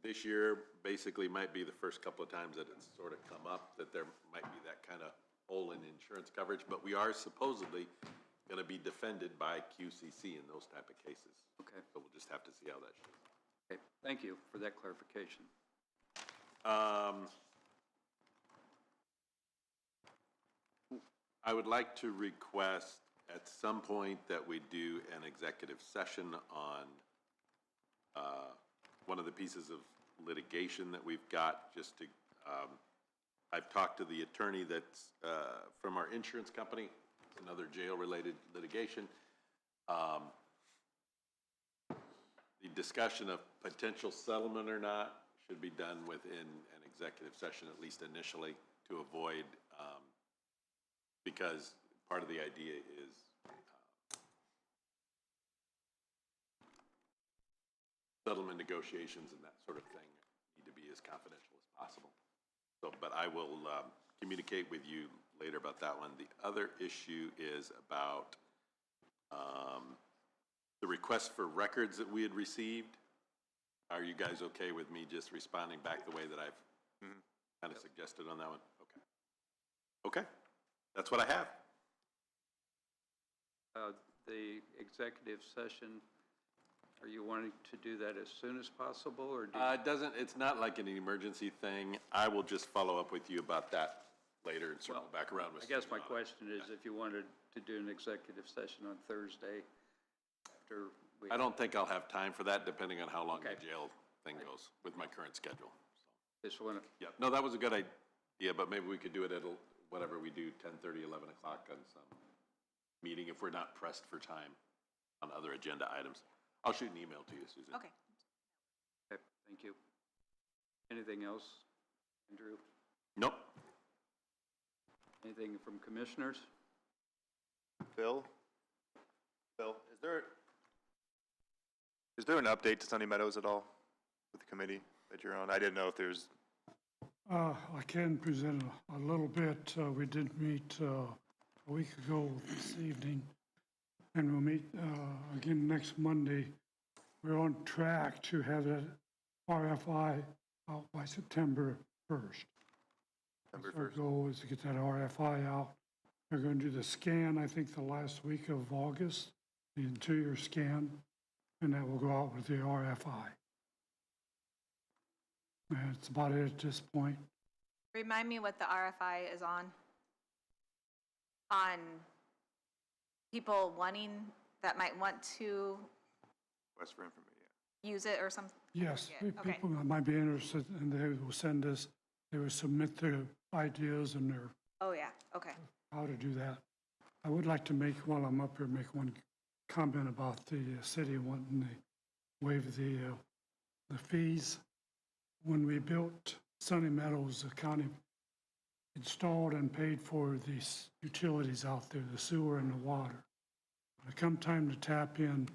this year, basically might be the first couple of times that it's sort of come up, that there might be that kind of hole in insurance coverage, but we are supposedly going to be defended by QCC in those type of cases. okay. So we'll just have to see how that shakes. Okay, thank you for that clarification. I would like to request at some point that we do an executive session on one of the pieces of litigation that we've got, just to, I've talked to the attorney that's from our insurance company, it's another jail-related litigation. The discussion of potential settlement or not should be done within an executive session, at least initially, to avoid, because part of the idea is settlement negotiations and that sort of thing need to be as confidential as possible. So, but I will communicate with you later about that one. The other issue is about the request for records that we had received. Are you guys okay with me just responding back the way that I've kind of suggested on that one? Okay. Okay, that's what I have. The executive session, are you wanting to do that as soon as possible, or do It doesn't, it's not like an emergency thing. I will just follow up with you about that later and circle back around with. I guess my Susan on it. question is if you wanted to do an executive session on Thursday after we. I don't think I'll have time for that, depending on how long the Okay. jail thing goes with my current schedule. Just want to, Yeah, no, that was a good idea, but maybe we could do it at whatever we do, 10:30, 11 o'clock on some meeting if we're not pressed for time on other agenda items. I'll shoot an email to you, Susan. Okay. okay, thank you. Anything else, Andrew? Nope. Anything from commissioners? Bill, is there an update to Sunny Meadows at all with the committee that you're on? I didn't know if there's, I can present a little bit. We did meet a week ago this evening, and we'll meet again next Monday. We're on track to have that RFI out by September 1st. September Our 1st? goal is to get that RFI out. We're going to do the scan, I think, the last week of August, the interior scan, and that will go out with the RFI. And that's about it at this point. Remind me what the RFI is on? On people wanting, that might want to Request for information. use it or something? Yes, Yeah, okay. people that might be interested, and they will send us, they will submit their ideas and their, Oh, yeah, okay. how to do that. I would like to make, while I'm up here, make one comment about the city wanting to waive the fees. When we built Sunny Meadows, the county installed and paid for these utilities out there, the sewer and the water. When it come time to tap in,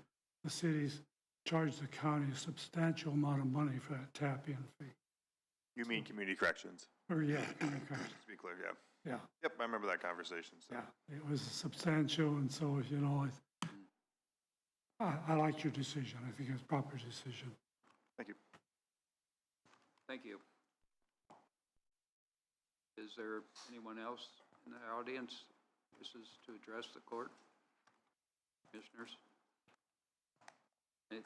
the cities charge the county a substantial amount of money for that tap-in fee. You mean community corrections, Or, yeah, to be clear, yeah. Yeah, Yep, I remember that conversation, so. yeah, it was substantial, and so, you know, I like your decision. I think it's a proper decision. Thank you. Thank you. Is there anyone else in the audience? This is to address the court. Commissioners? Any-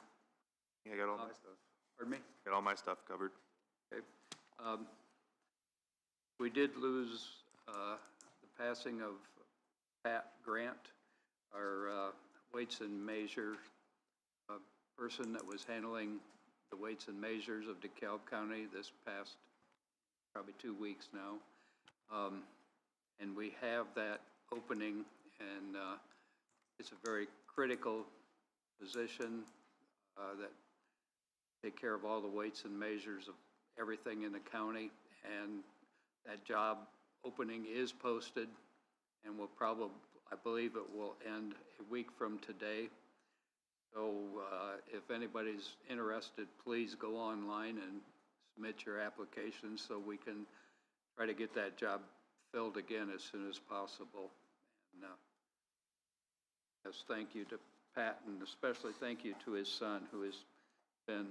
Yeah, I got all my stuff. Pardon me? Got all my stuff covered. Okay. We did lose the passing of Pat Grant, our weights and measure person that was handling the weights and measures of DeKalb County this past probably 2 weeks now. And we have that opening, and it's a very critical position that take care of all the weights and measures of everything in the county, and that job opening is posted and will probably, I believe it will end a week from today. So if anybody's interested, please go online and submit your application so we can try to get that job filled again as soon as possible. And yes, thank you to Pat, and especially thank you to his son, who has been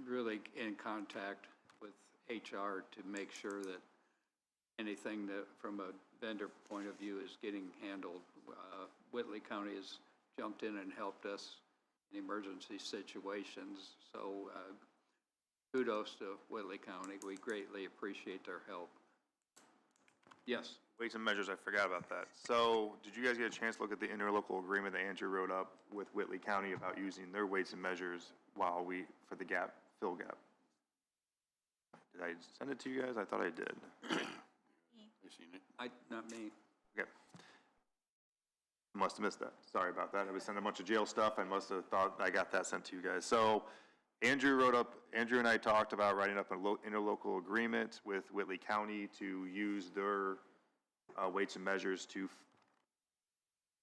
really in contact with HR to make sure that anything that, from a vendor point of view, is getting handled. Whitley County has jumped in and helped us in emergency situations. So kudos to Whitley County. We greatly appreciate their help. Yes. Weights and measures, I forgot about that. So, did you guys get a chance to look at the interlocal agreement that Andrew wrote up with Whitley County about using their weights and measures for the fill gap? Did I send it to you guys? I thought I did. I seen it. Not me. Okay. Must have missed that. Sorry about that. I was sending a bunch of jail stuff. I must have thought I got that sent to you guys. So, Andrew and I talked about writing up an interlocal agreement with Whitley County to use their weights and measures to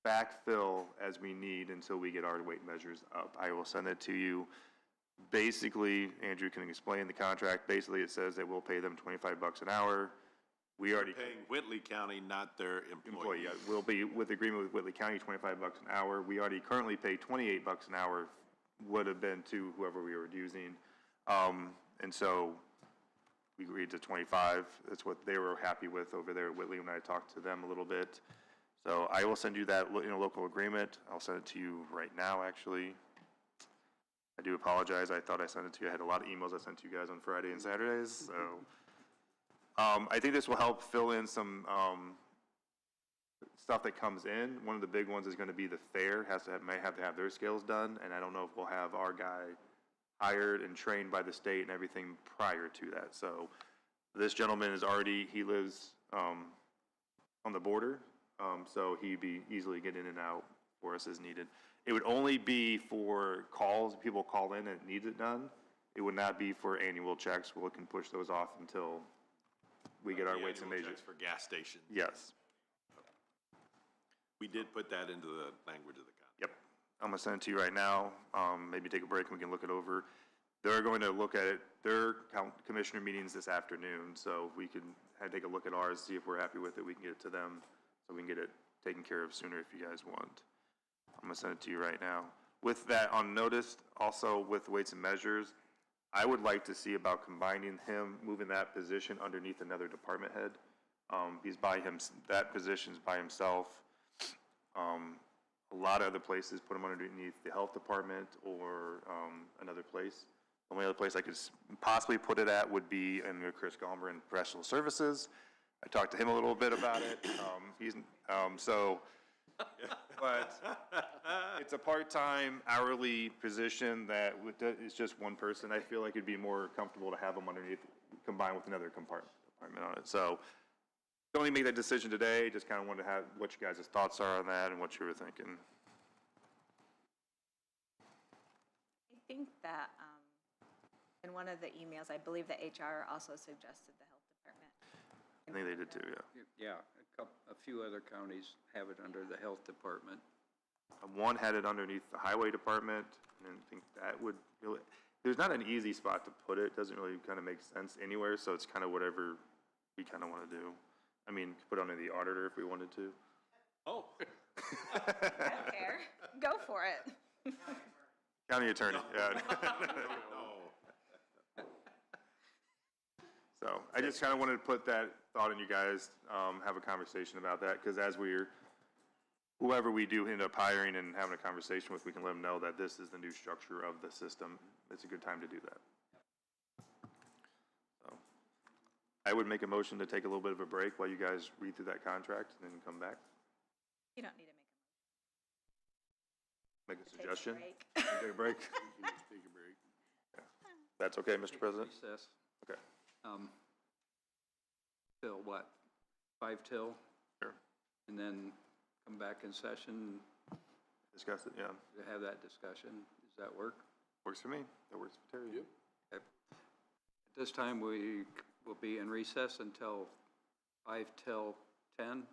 backfill as we need until we get our weight measures up. I will send it to you. Basically, Andrew can explain the contract. Basically, it says that we'll pay them $25 an hour. We already Paying Whitley County, not their employees. Yeah, we'll be with agreement with Whitley County, $25 an hour. We already currently pay $28 an hour, would have been to whoever we were using. And so we agreed to 25. That's what they were happy with over there at Whitley when I talked to them a little bit. So I will send you that local agreement. I'll send it to you right now, actually. I do apologize. I thought I sent it to you. I had a lot of emails I sent to you guys on Friday and Saturdays. So I think this will help fill in some stuff that comes in. One of the big ones is going to be the fair. May have to have their scales done, and I don't know if we'll have our guy hired and trained by the state and everything prior to that. So this gentleman he lives on the border, so he'd be easily get in and out for us as needed. It would only be for calls, people call in and it needs it done. It would not be for annual checks. We can push those off until we get our weights and measures. For gas stations. Yes. We did put that into the language of the contract. Yep. I'm gonna send it to you right now. Maybe take a break and we can look it over. They're going to look at it, their commissioner meetings this afternoon, so we can take a look at ours, see if we're happy with it. We can get it to them, so we can get it taken care of sooner if you guys want. I'm gonna send it to you right now. With that on notice, also with weights and measures, I would like to see about combining him, moving that position underneath another department head. He's by him, that position's by himself. A lot of other places put him underneath the health department or another place. The only other place I could possibly put it at would be in Chris Gomber in professional services. I talked to him a little bit about it. But it's a part-time hourly position that is just one person. I feel like it'd be more comfortable to have him underneath, combined with another department on it. So don't even make that decision today. Just kind of wanted to have what you guys' thoughts are on that and what you were thinking. I think that in one of the emails, I believe that HR also suggested the health department. I think they did too, yeah. Yeah, a few other counties have it under the health department. One had it underneath the highway department, and I think that would, there's not an easy spot to put it. It doesn't really kind of make sense anywhere, so it's kind of whatever we kind of want to do. I mean, put on the auditor if we wanted to. Oh. I don't care. Go for it. County attorney, yeah. So I just kind of wanted to put that thought in you guys, have a conversation about that, because as whoever we do end up hiring and having a conversation with, we can let them know that this is the new structure of the system. It's a good time to do that. So I would make a motion to take a little bit of a break while you guys read through that contract and then come back. You don't need to Make a take a suggestion. break. Take a break. We can just take a break. That's okay, Mr. President? Recess. Okay. Till what? 5 till? Sure. And then come back in session Discuss it, yeah. to have that discussion. Does that work? Works for me. That works for Terry. Yep. Okay. At this time, we will be in recess until 5 till 10.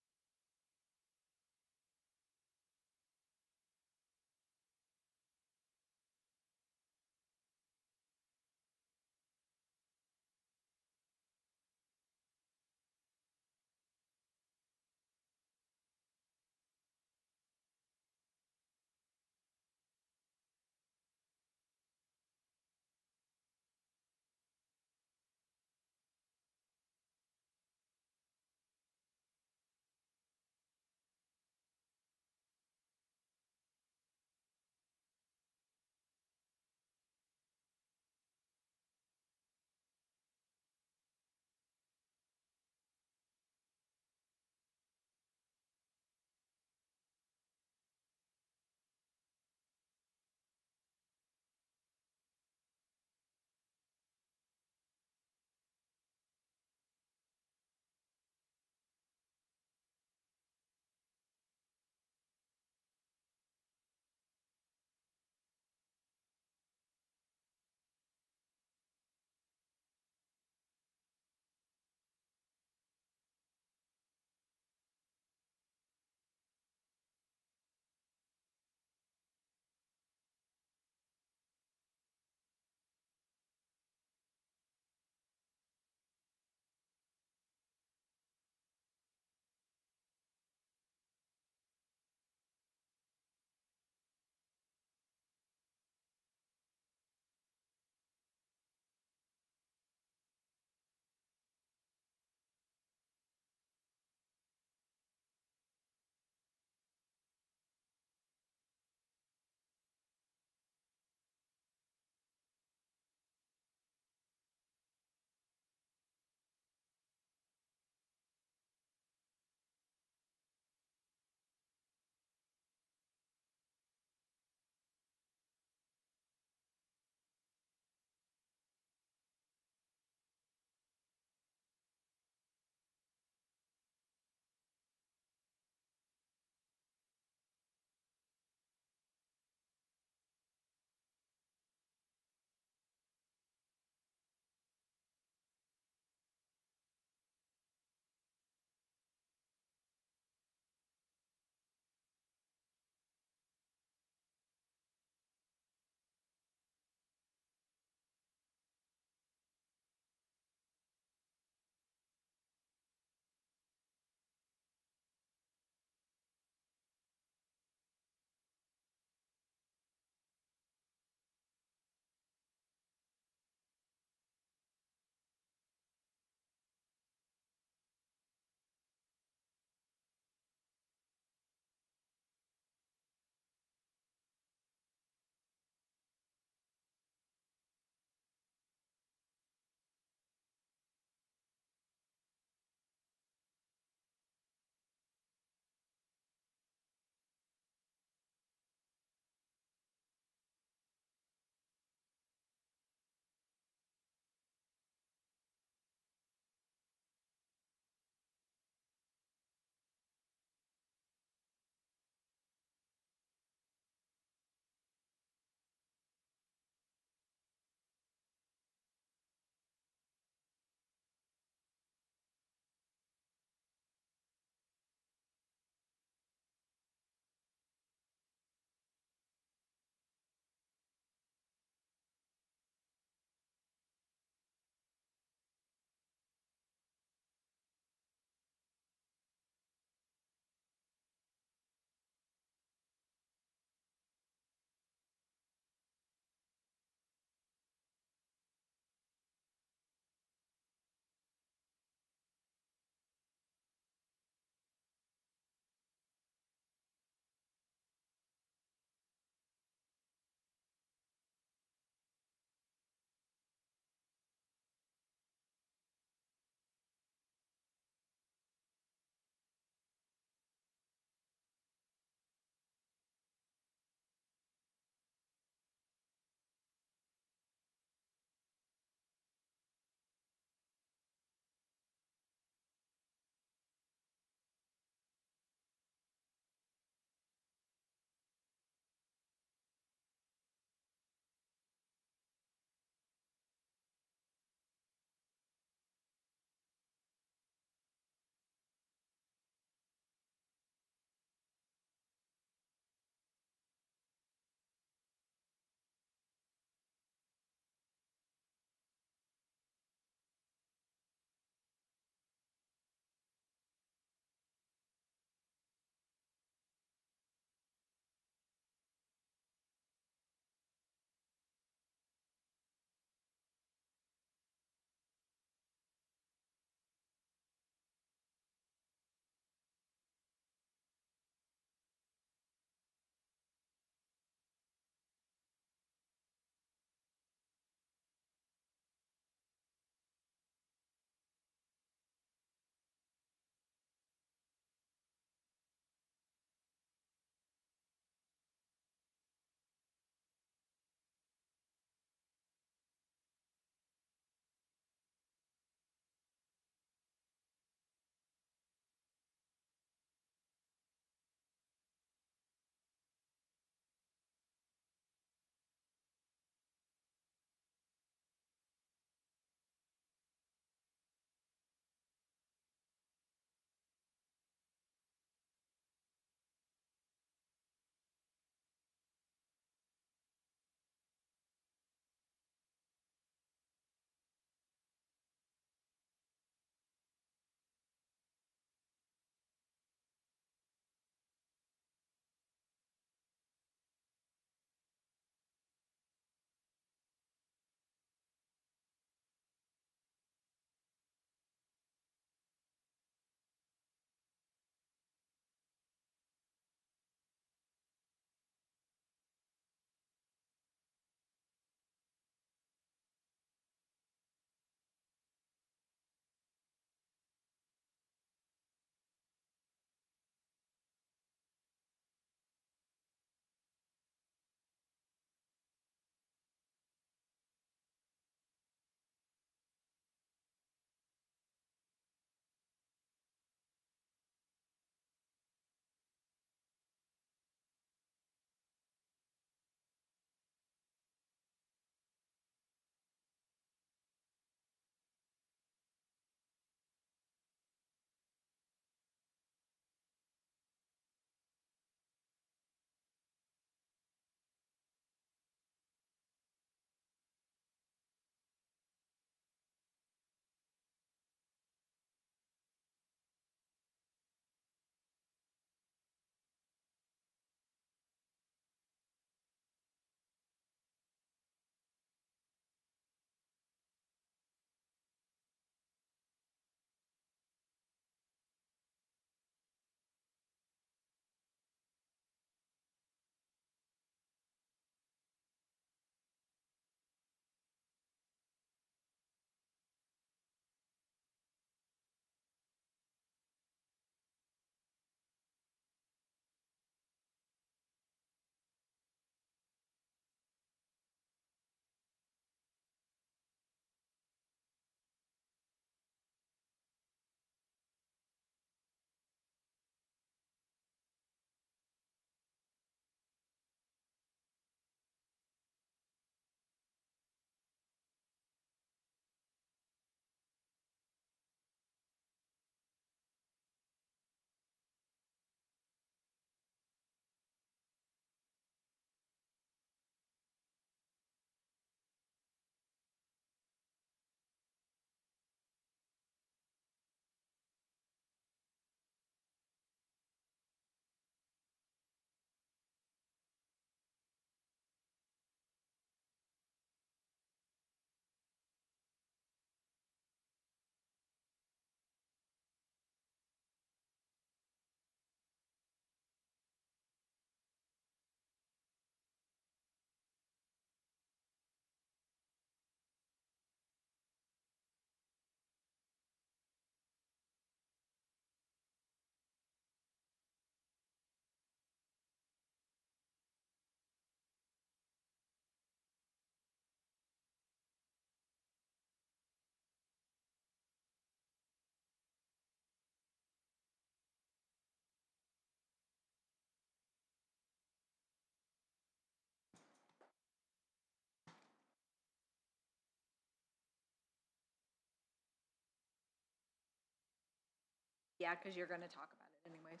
Yeah, because you're going to talk about it anyways.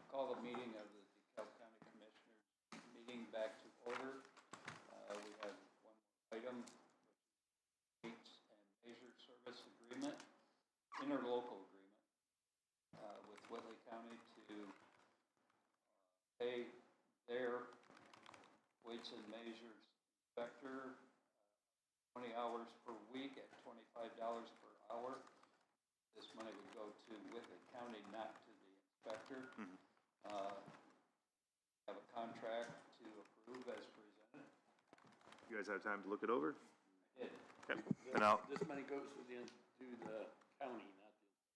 Call the meeting of the DeKalb County Commissioners meeting back to order. We have one more item, which is weights and measure service agreement, interlocal agreement, with Whitley County to pay their weights and measures inspector 20 hours per week at $25 per hour. This money would go to Whitley County, not to the inspector. Have a contract to approve as presented. You guys have time to look it over? I did. Okay. And I'll, This money goes to the county, not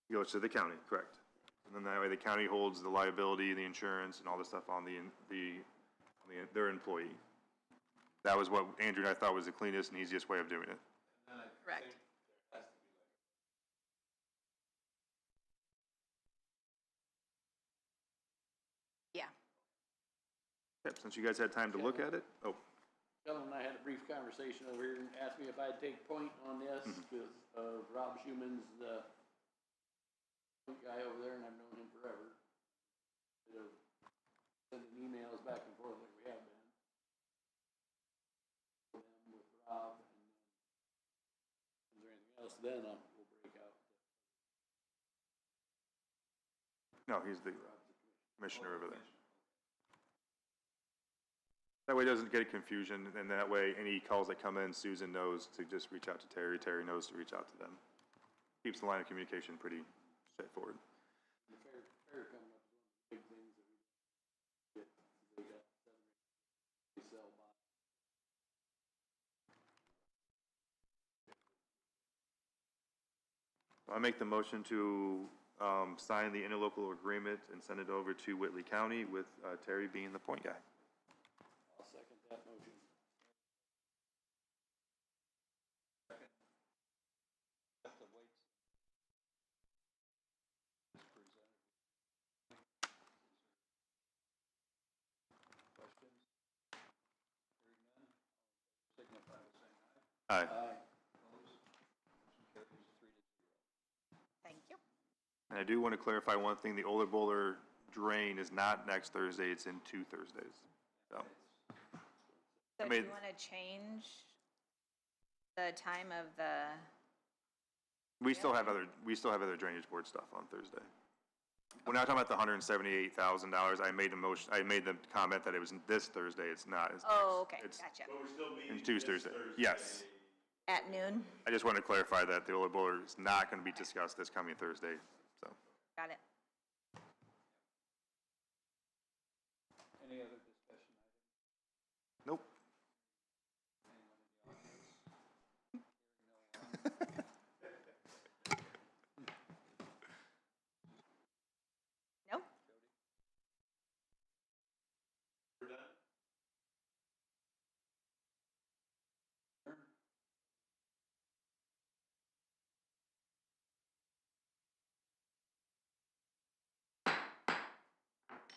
the. goes to the county, correct. And then that way the county holds the liability, the insurance, and all the stuff on their employee. That was what Andrew and I thought was the cleanest and easiest way of doing it. Correct. Yeah. Yep, since you guys had time to look at it, oh, Sheldon and I had a brief conversation over here and asked me if I'd take point on this, because Rob Schumann's the guy over there, and I've known him forever. Instead of sending emails back and forth like we have been. With Rob, and then, is there anything else, then we'll break out. no, he's the commissioner over there. That way it doesn't get confusion, and that way any calls that come in, Susan knows to just reach out to Terry, Terry knows to reach out to them. Keeps the line of communication pretty straightforward. The fair coming up is one of the big things that we get, they got 7 they sell by. I make the motion to sign the interlocal agreement and send it over to Whitley County with Terry being the point guy. I'll second that motion. The weights is presented. Questions? Hearing none, signify by saying aye. Aye. Opposed? Motion carries 3-0. Thank you. And I do want to clarify one thing, the Oler Bowler drain is not next Thursday, it's in 2 Thursdays. So, So do made- you want to change the time of the, we still have other drainage board stuff on Thursday. We're not talking about the $178,000, I made the comment that it was this Thursday, it's not. It's oh, okay, it's gotcha. in 2 Thursday, yes. At noon? I just want to clarify that the Oler Bowler is not going to be discussed this coming Thursday, so. Got it.